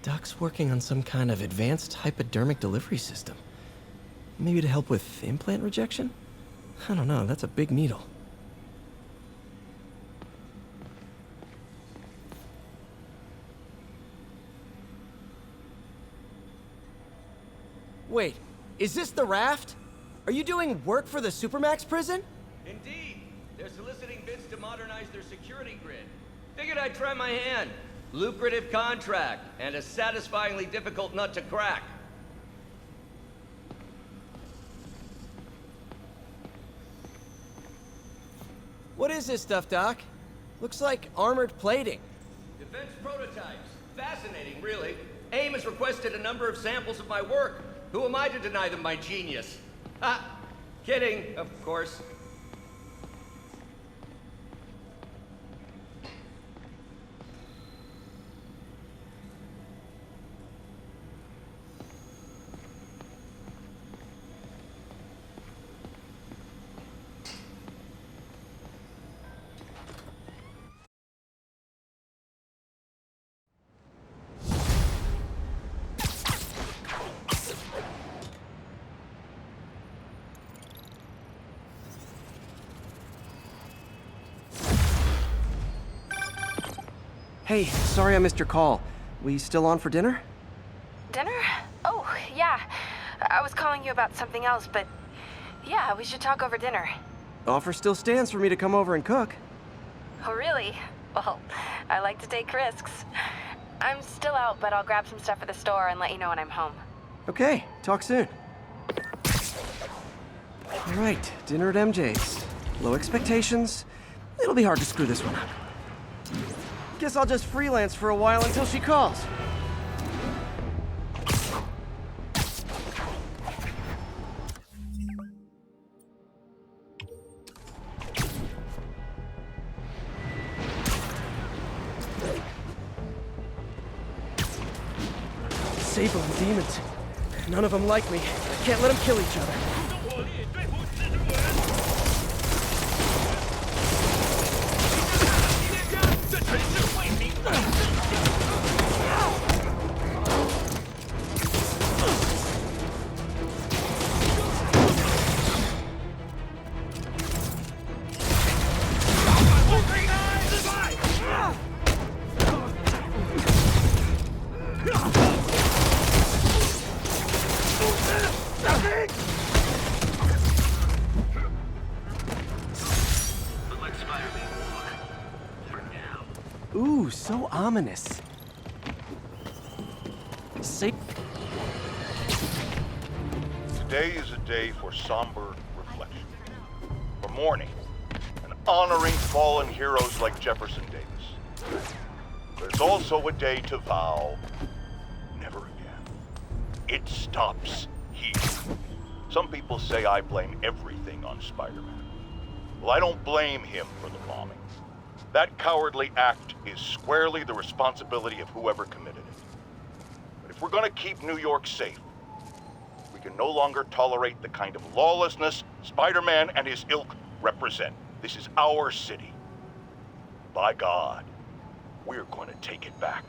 Doc's working on some kind of advanced hypodermic delivery system. Maybe to help with implant rejection? I don't know, that's a big needle. Wait, is this the raft? Are you doing work for the Supermax prison? Indeed. They're soliciting bids to modernize their security grid. Figured I'd try my hand. Lucrative contract, and a satisfyingly difficult nut to crack. What is this stuff, Doc? Looks like armored plating. Defense prototypes. Fascinating, really. AIM has requested a number of samples of my work. Who am I to deny them my genius? Ha! Kidding, of course. Hey, sorry I missed your call. We still on for dinner? Dinner? Oh, yeah. I was calling you about something else, but yeah, we should talk over dinner. Offer still stands for me to come over and cook. Oh, really? Well, I like to take risks. I'm still out, but I'll grab some stuff at the store and let you know when I'm home. Okay, talk soon. All right, dinner at MJ's. Low expectations. It'll be hard to screw this one up. Guess I'll just freelance for a while until she calls. Sable and demons. None of them like me. I can't let them kill each other. Ooh, so ominous. Today is a day for somber reflection, for mourning, and honoring fallen heroes like Jefferson Davis. But it's also a day to vow never again. It stops here. Some people say I blame everything on Spider-Man. Well, I don't blame him for the bombing. That cowardly act is squarely the responsibility of whoever committed it. But if we're gonna keep New York safe, we can no longer tolerate the kind of lawlessness Spider-Man and his ilk represent. This is our city. By God, we're going to take it back.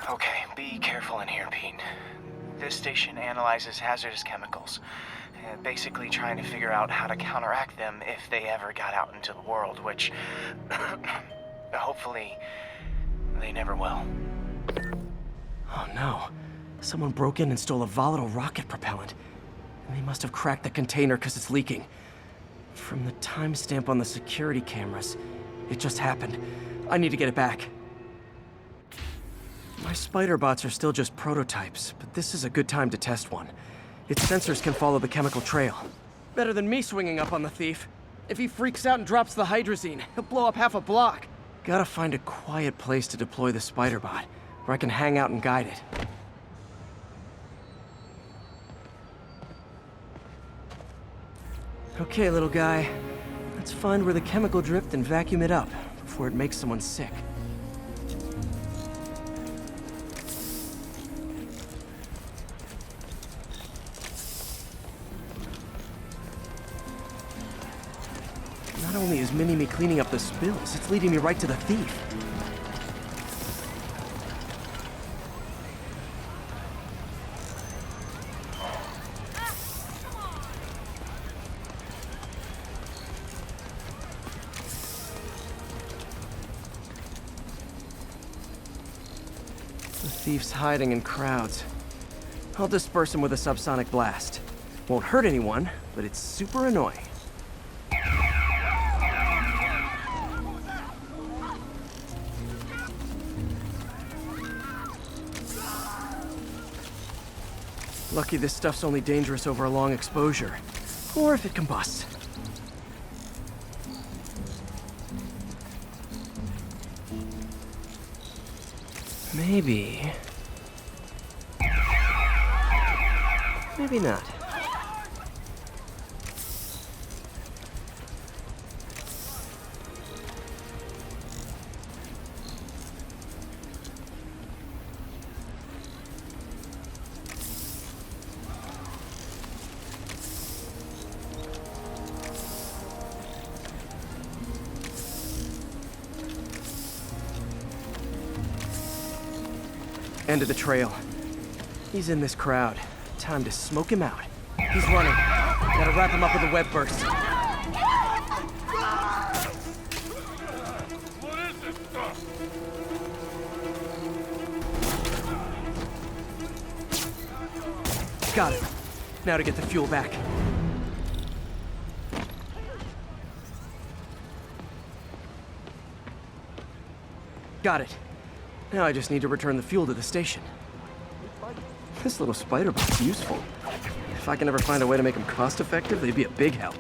Okay, be careful in here, Pete. This station analyzes hazardous chemicals, basically trying to figure out how to counteract them if they ever got out into the world, which hopefully they never will. Oh no. Someone broke in and stole a volatile rocket propellant. And they must have cracked the container because it's leaking. From the timestamp on the security cameras, it just happened. I need to get it back. My spider bots are still just prototypes, but this is a good time to test one. Its sensors can follow the chemical trail. Better than me swinging up on the thief. If he freaks out and drops the hydrazine, he'll blow up half a block. Gotta find a quiet place to deploy the spider bot, where I can hang out and guide it. Okay, little guy. Let's find where the chemical drift and vacuum it up before it makes someone sick. Not only is Mini-Me cleaning up the spills, it's leading me right to the thief. The thief's hiding in crowds. I'll disperse him with a subsonic blast. Won't hurt anyone, but it's super annoying. Lucky this stuff's only dangerous over a long exposure. Or if it combusts. Maybe... maybe not. End of the trail. He's in this crowd. Time to smoke him out. He's running. Gotta wrap him up with a web burst. What is this stuff? Got it. Now to get the fuel back. Got it. Now I just need to return the fuel to the station. This little spider bot's useful. If I can ever find a way to make them cost-effective, they'd be a big help.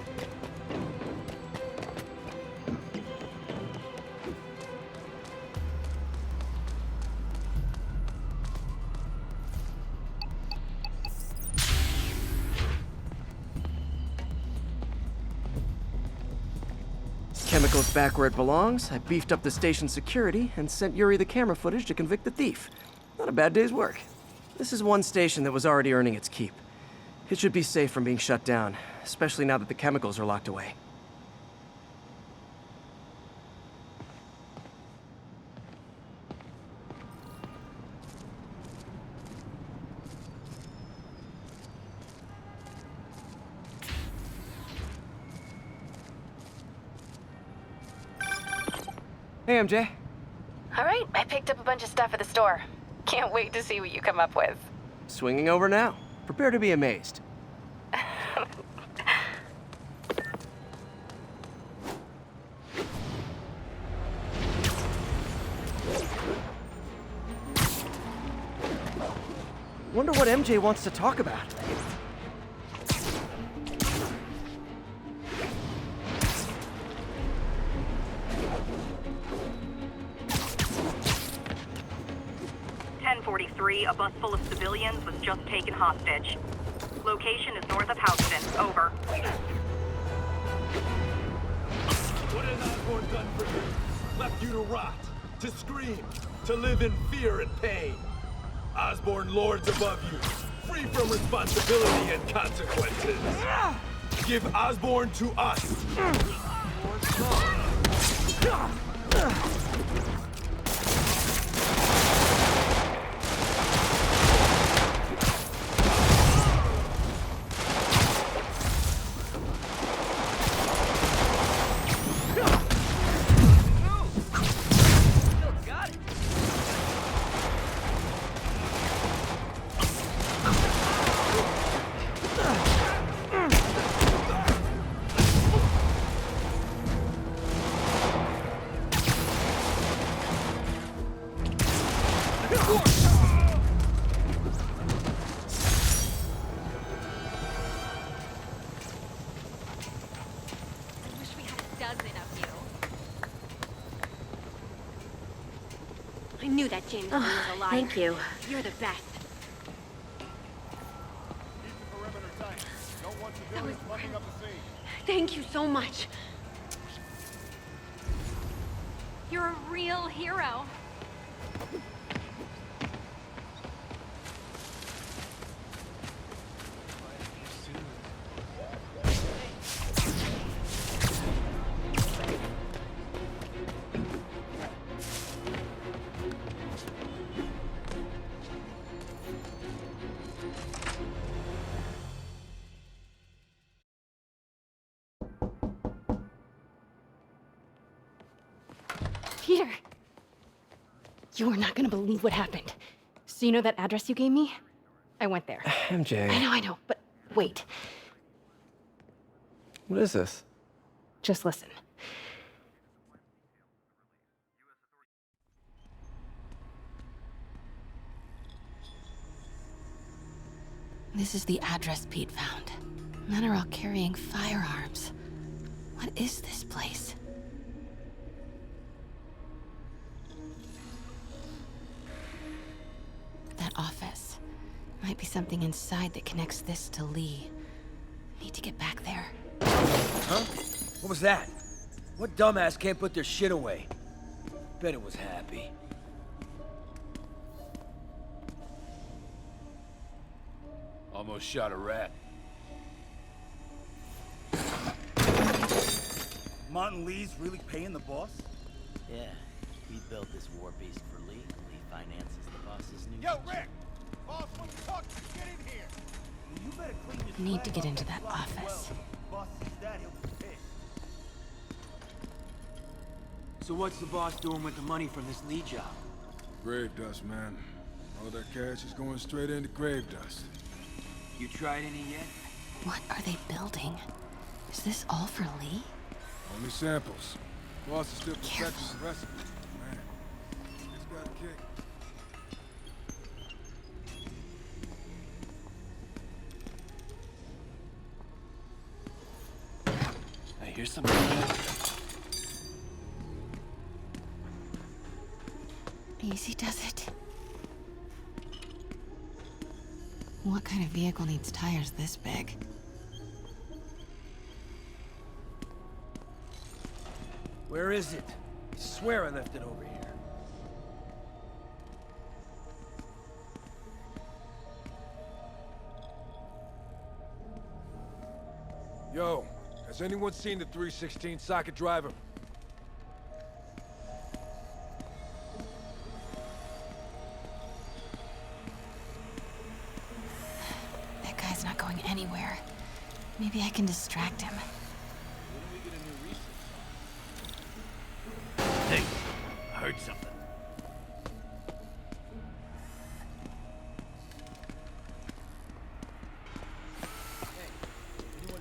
Chemicals back where it belongs. I beefed up the station's security and sent Yuri the camera footage to convict the thief. Not a bad day's work. This is one station that was already earning its keep. It should be safe from being shut down, especially now that the chemicals are locked away. Hey, MJ. All right, I picked up a bunch of stuff at the store. Can't wait to see what you come up with. Swinging over now. Prepare to be amazed. Wonder what MJ wants to talk about. A bus full of civilians was just taken hostage. Location is north of Houston. Over. What has Osborn done for you? Left you to rot, to scream, to live in fear and pain. Osborn lords above you, free from responsibility and consequences. Give Osborn to us. I knew that Jameson was a liar. Thank you. You're the best. That was incredible. Thank you so much. You're a real hero. Peter! You are not gonna believe what happened. So you know that address you gave me? I went there. MJ. I know, but wait. What is this? Just listen. This is the address Pete found. Men are all carrying firearms. What is this place? That office. Might be something inside that connects this to Lee. Need to get back there. Huh? What was that? What dumbass can't put their shit away? Bet it was Happy. Almost shot a rat. Martin Lee's really paying the boss? Yeah, he built this war beast for Lee. Lee finances the boss's new... Yo, Rick! Boss wants to talk to you. Get in here! You better clean your Need to get into that office. Boss sees that, he'll be pissed. So what's the boss doing with the money from this Lee job? Grave dust, man. All that cash is going straight into grave dust. You tried any yet? What are they building? Is this all for Lee? Only samples. Boss is still perfecting the recipe. Man, it's got a kick. I hear something. Easy does it. What kind of vehicle needs tires this big? Where is it? I swear I left it over here. Yo, has anyone seen the 316 socket driver? That guy's not going anywhere. Maybe I can distract him. Hey, I heard something.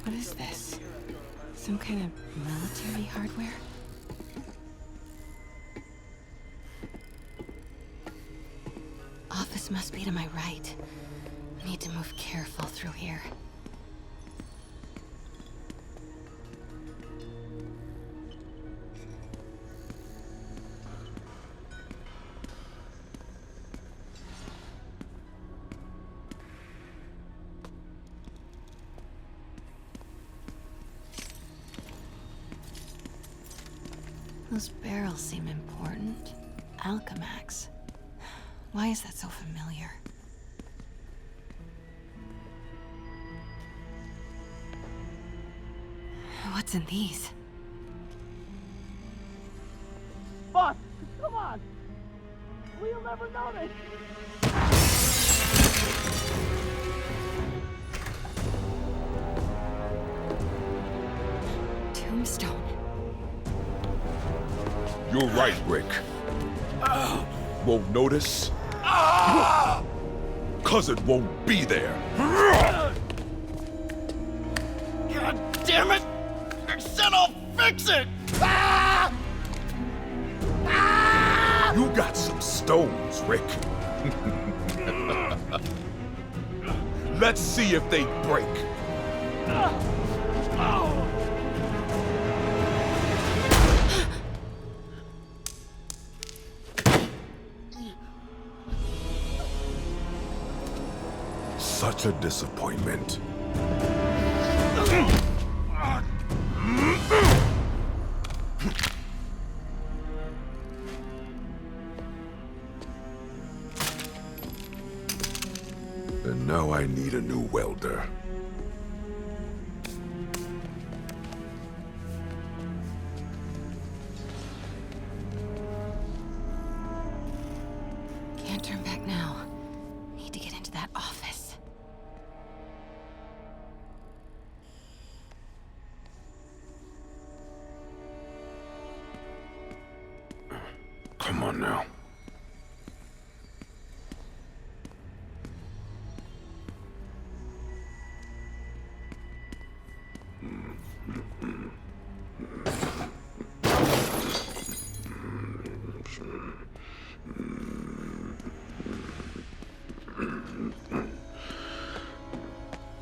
What is this? Some kind of military hardware? Office must be to my right. Need to move careful through here. Those barrels seem important. Alchemax. Why is that so familiar? What's in these? Boss, come on! We'll never notice! Tombstone. You're right, Rick. Won't notice? Cause it won't be there. God damn it! I said I'll fix it! You got some stones, Rick. Let's see if they break. Such a disappointment. And now I need a new welder. Can't turn back now. Need to get into that office. Come on now.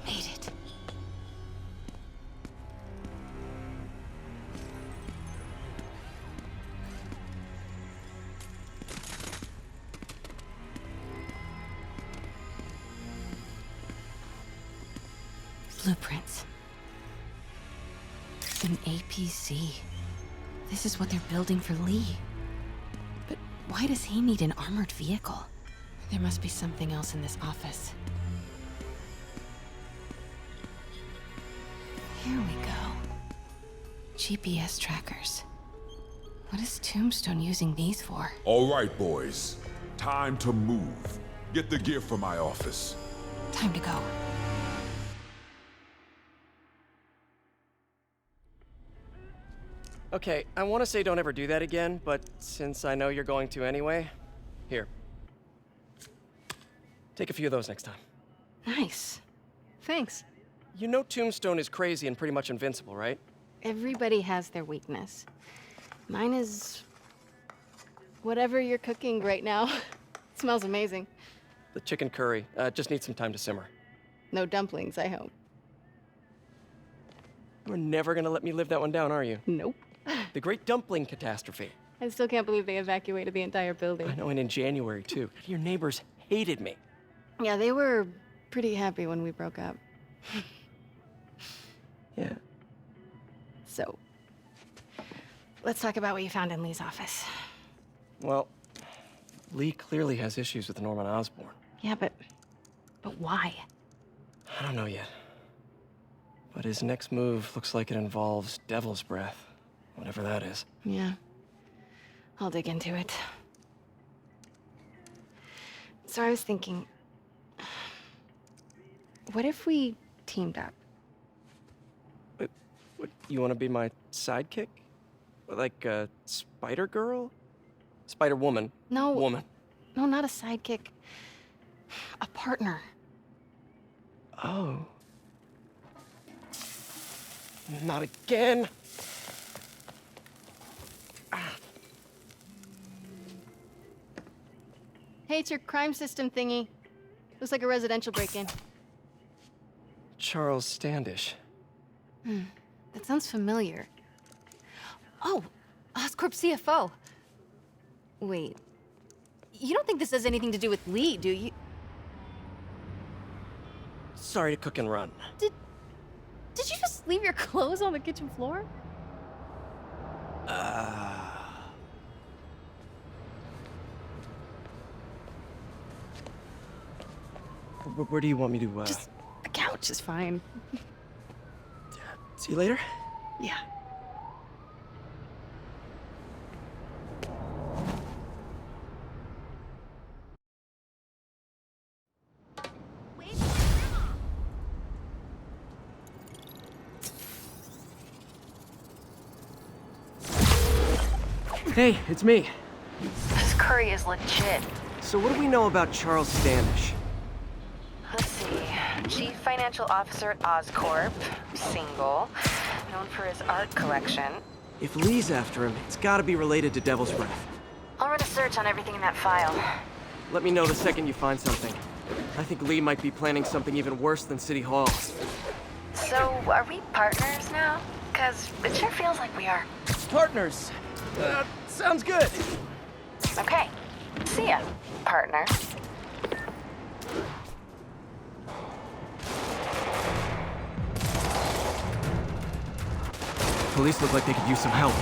Made it. Blueprints. An APC. This is what they're building for Lee. But why does he need an armored vehicle? There must be something else in this office. Here we go. GPS trackers. What is Tombstone using these for? All right, boys. Time to move. Get the gear from my office. Time to go. Okay, I want to say don't ever do that again, but since I know you're going to anyway, here. Take a few of those next time. Nice. Thanks. You know Tombstone is crazy and pretty much invincible, right? Everybody has their weakness. Mine is... whatever you're cooking right now. It smells amazing. The chicken curry. Just needs some time to simmer. No dumplings, I hope. You're never gonna let me live that one down, are you? Nope. The Great Dumpling Catastrophe. I still can't believe they evacuated the entire building. I know, and in January, too. Your neighbors hated me. Yeah, they were pretty happy when we broke up. Yeah. So, let's talk about what you found in Lee's office. Well, Lee clearly has issues with Norman Osborn. Yeah, but why? I don't know yet. But his next move looks like it involves Devil's Breath. Whatever that is. Yeah. I'll dig into it. So I was thinking, what if we teamed up? What, you want to be my sidekick? Like a spider girl? Spider woman? No. Woman. No, not a sidekick. A partner. Oh. Not again. Hey, it's your crime system thingy. Looks like a residential break-in. Charles Standish. That sounds familiar. Oh, Oscorp CFO. Wait. You don't think this has anything to do with Lee, do you? Sorry to cook and run. Did you just leave your clothes on the kitchen floor? Where do you want me to, Just a couch is fine. See you later? Yeah. Hey, it's me. This curry is legit. So what do we know about Charles Standish? Let's see. Chief Financial Officer at Oscorp. Single. Known for his art collection. If Lee's after him, it's gotta be related to Devil's Breath. I'll run a search on everything in that file. Let me know the second you find something. I think Lee might be planning something even worse than City Hall. So, are we partners now? Because it sure feels like we are. Partners. Sounds good. Okay. See ya, partner. Police look like they could use some help.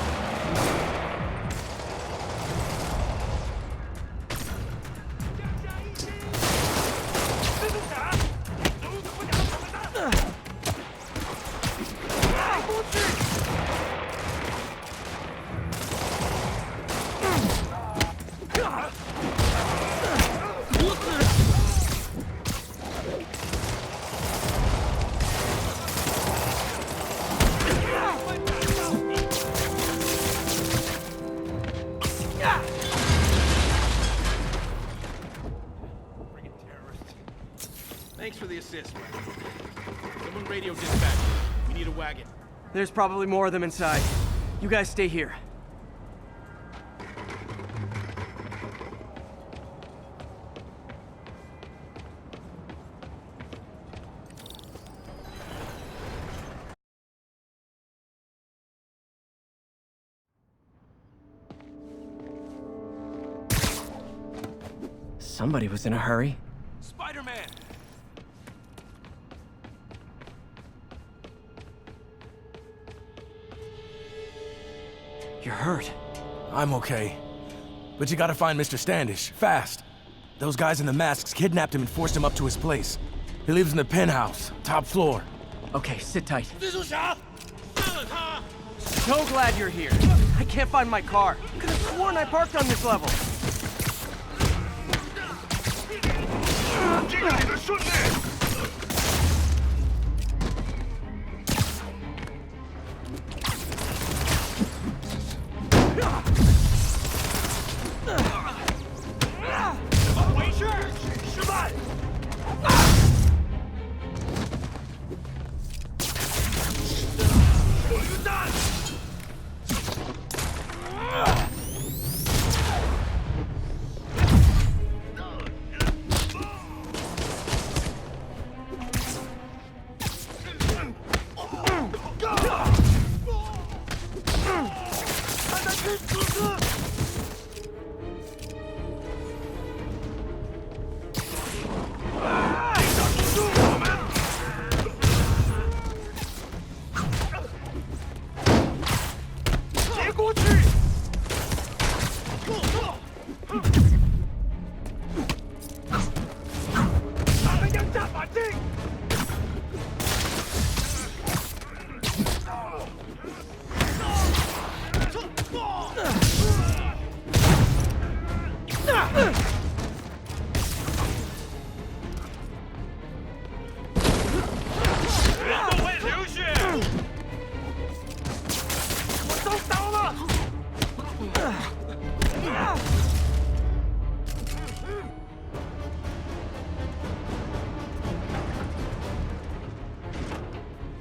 Thanks for the assist, man. Someone radio dispatch. We need a wagon. There's probably more of them inside. You guys stay here. Somebody was in a hurry. Spider-Man! You're hurt. I'm okay. But you gotta find Mr. Standish, fast. Those guys in the masks kidnapped him and forced him up to his place. He lives in the penthouse, top floor. Okay, sit tight. So glad you're here. I can't find my car. Could have sworn I parked on this level.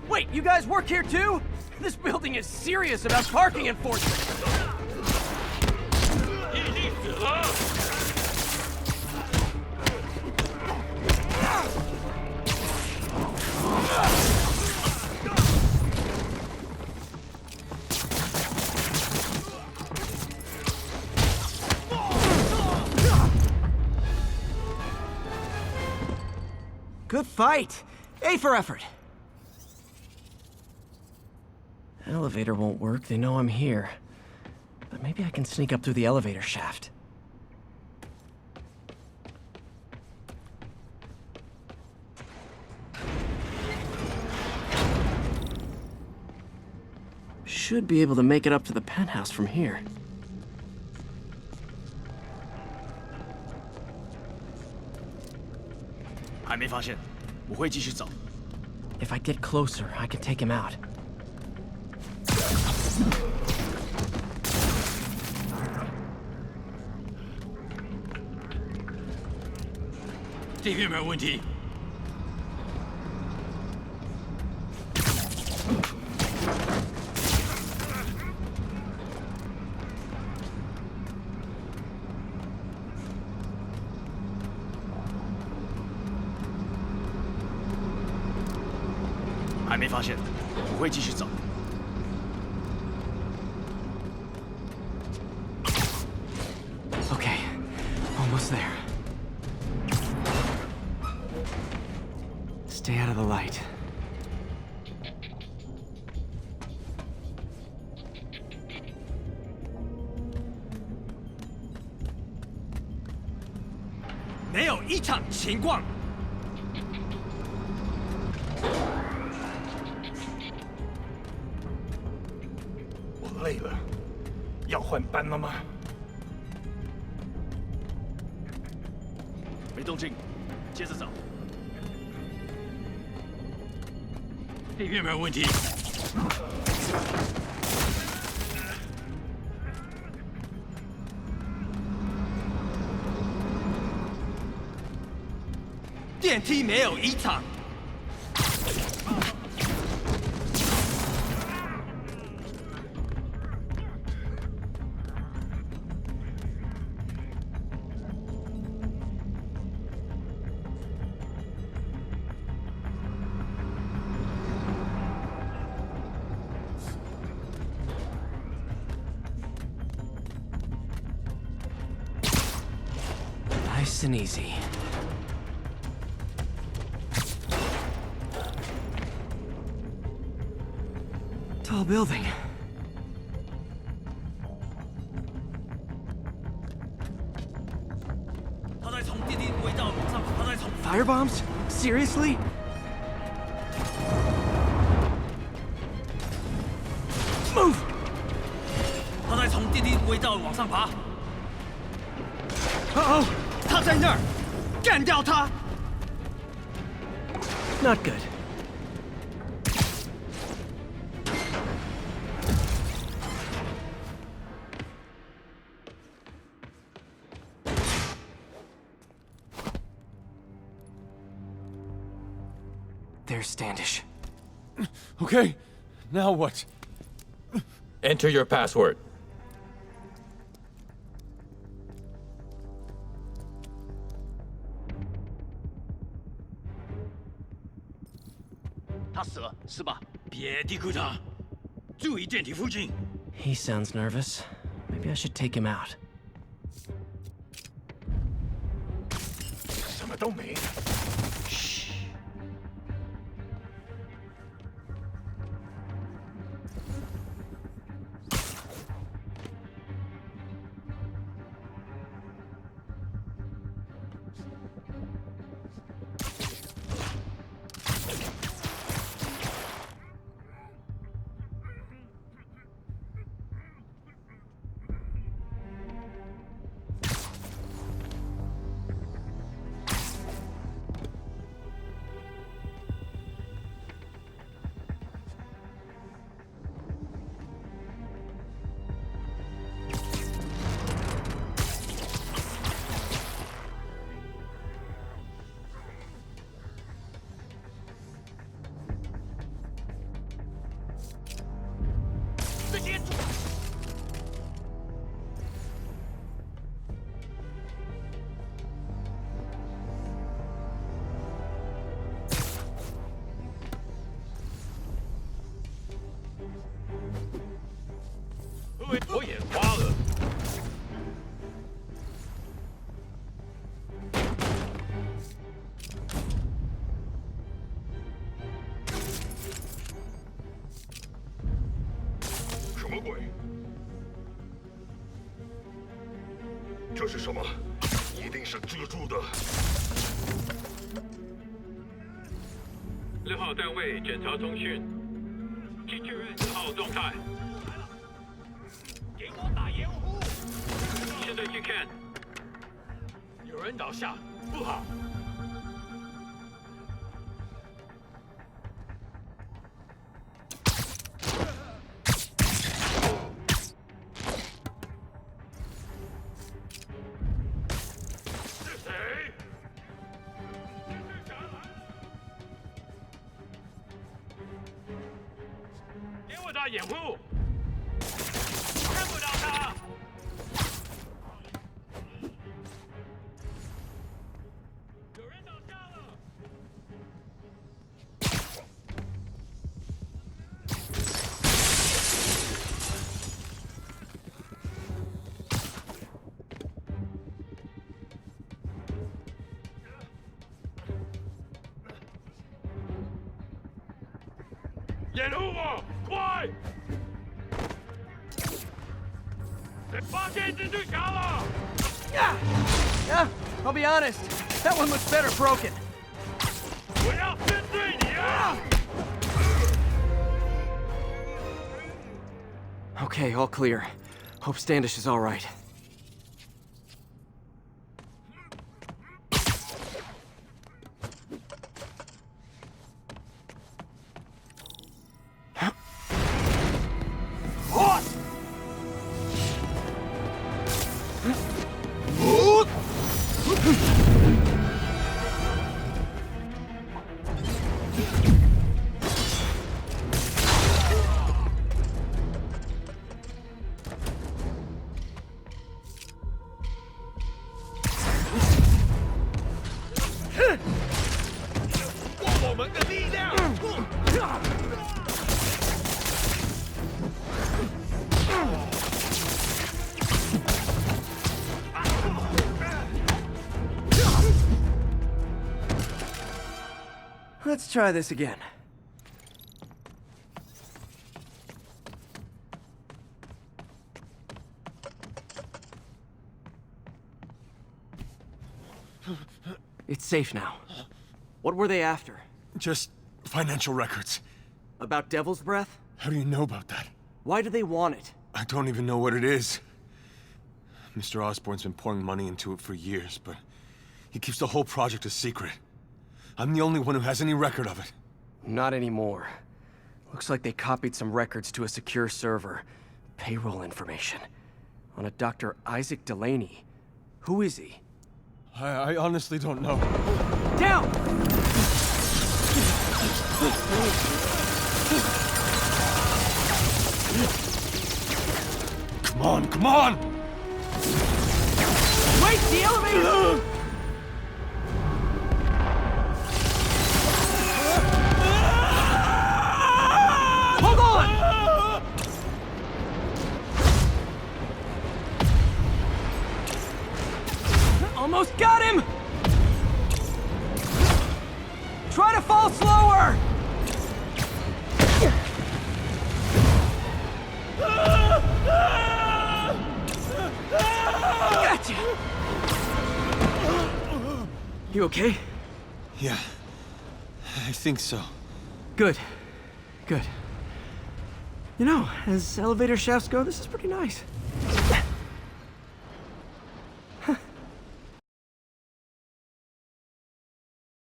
Wait, you guys work here too? This building is serious about parking enforcement. Good fight. A for effort. Elevator won't work. They know I'm here. But maybe I can sneak up through the elevator shaft. should be able to make it up to the penthouse from here. If I get closer, I can take him out. Okay, almost there. Stay out of the light. "我累了，要换班了吗？没动静，接着找。地面没有问题。电梯没有异常。 Nice and easy. Tall building. Firebombs? Seriously? Move! 他在从电梯轨道往上爬。 Uh-oh! 他在那儿，干掉他 Not good. There's Standish. Okay, now what? Enter your password. He sounds nervous. Maybe I should take him out. 什么都没了。嘘。我眼花了。什么鬼？这是什么？一定是蜘蛛的。6号单位检查通讯，请确认4号动态。can. 有人倒下，不好。是谁？给我打掩护！看不到他。 掩护我，快！发现蜘蛛侠了！ Yeah, I'll be honest. That one looks better broken. 我要针对你啊！ Okay, all clear. Hope Standish is all right. Let's try this again. It's safe now. What were they after? Just financial records. About Devil's Breath? How do you know about that? Why do they want it? I don't even know what it is. Mr. Osborn's been pouring money into it for years, but he keeps the whole project a secret. I'm the only one who has any record of it. Not anymore. Looks like they copied some records to a secure server. Payroll information. On a Dr. Isaac Delaney. Who is he? I honestly don't know. Down! Come on, come on! Wait, the elevator! Hold on! Almost got him! Try to fall slower! Gotcha! You okay? Yeah, I think so. Good. Good. You know, as elevator shafts go, this is pretty nice.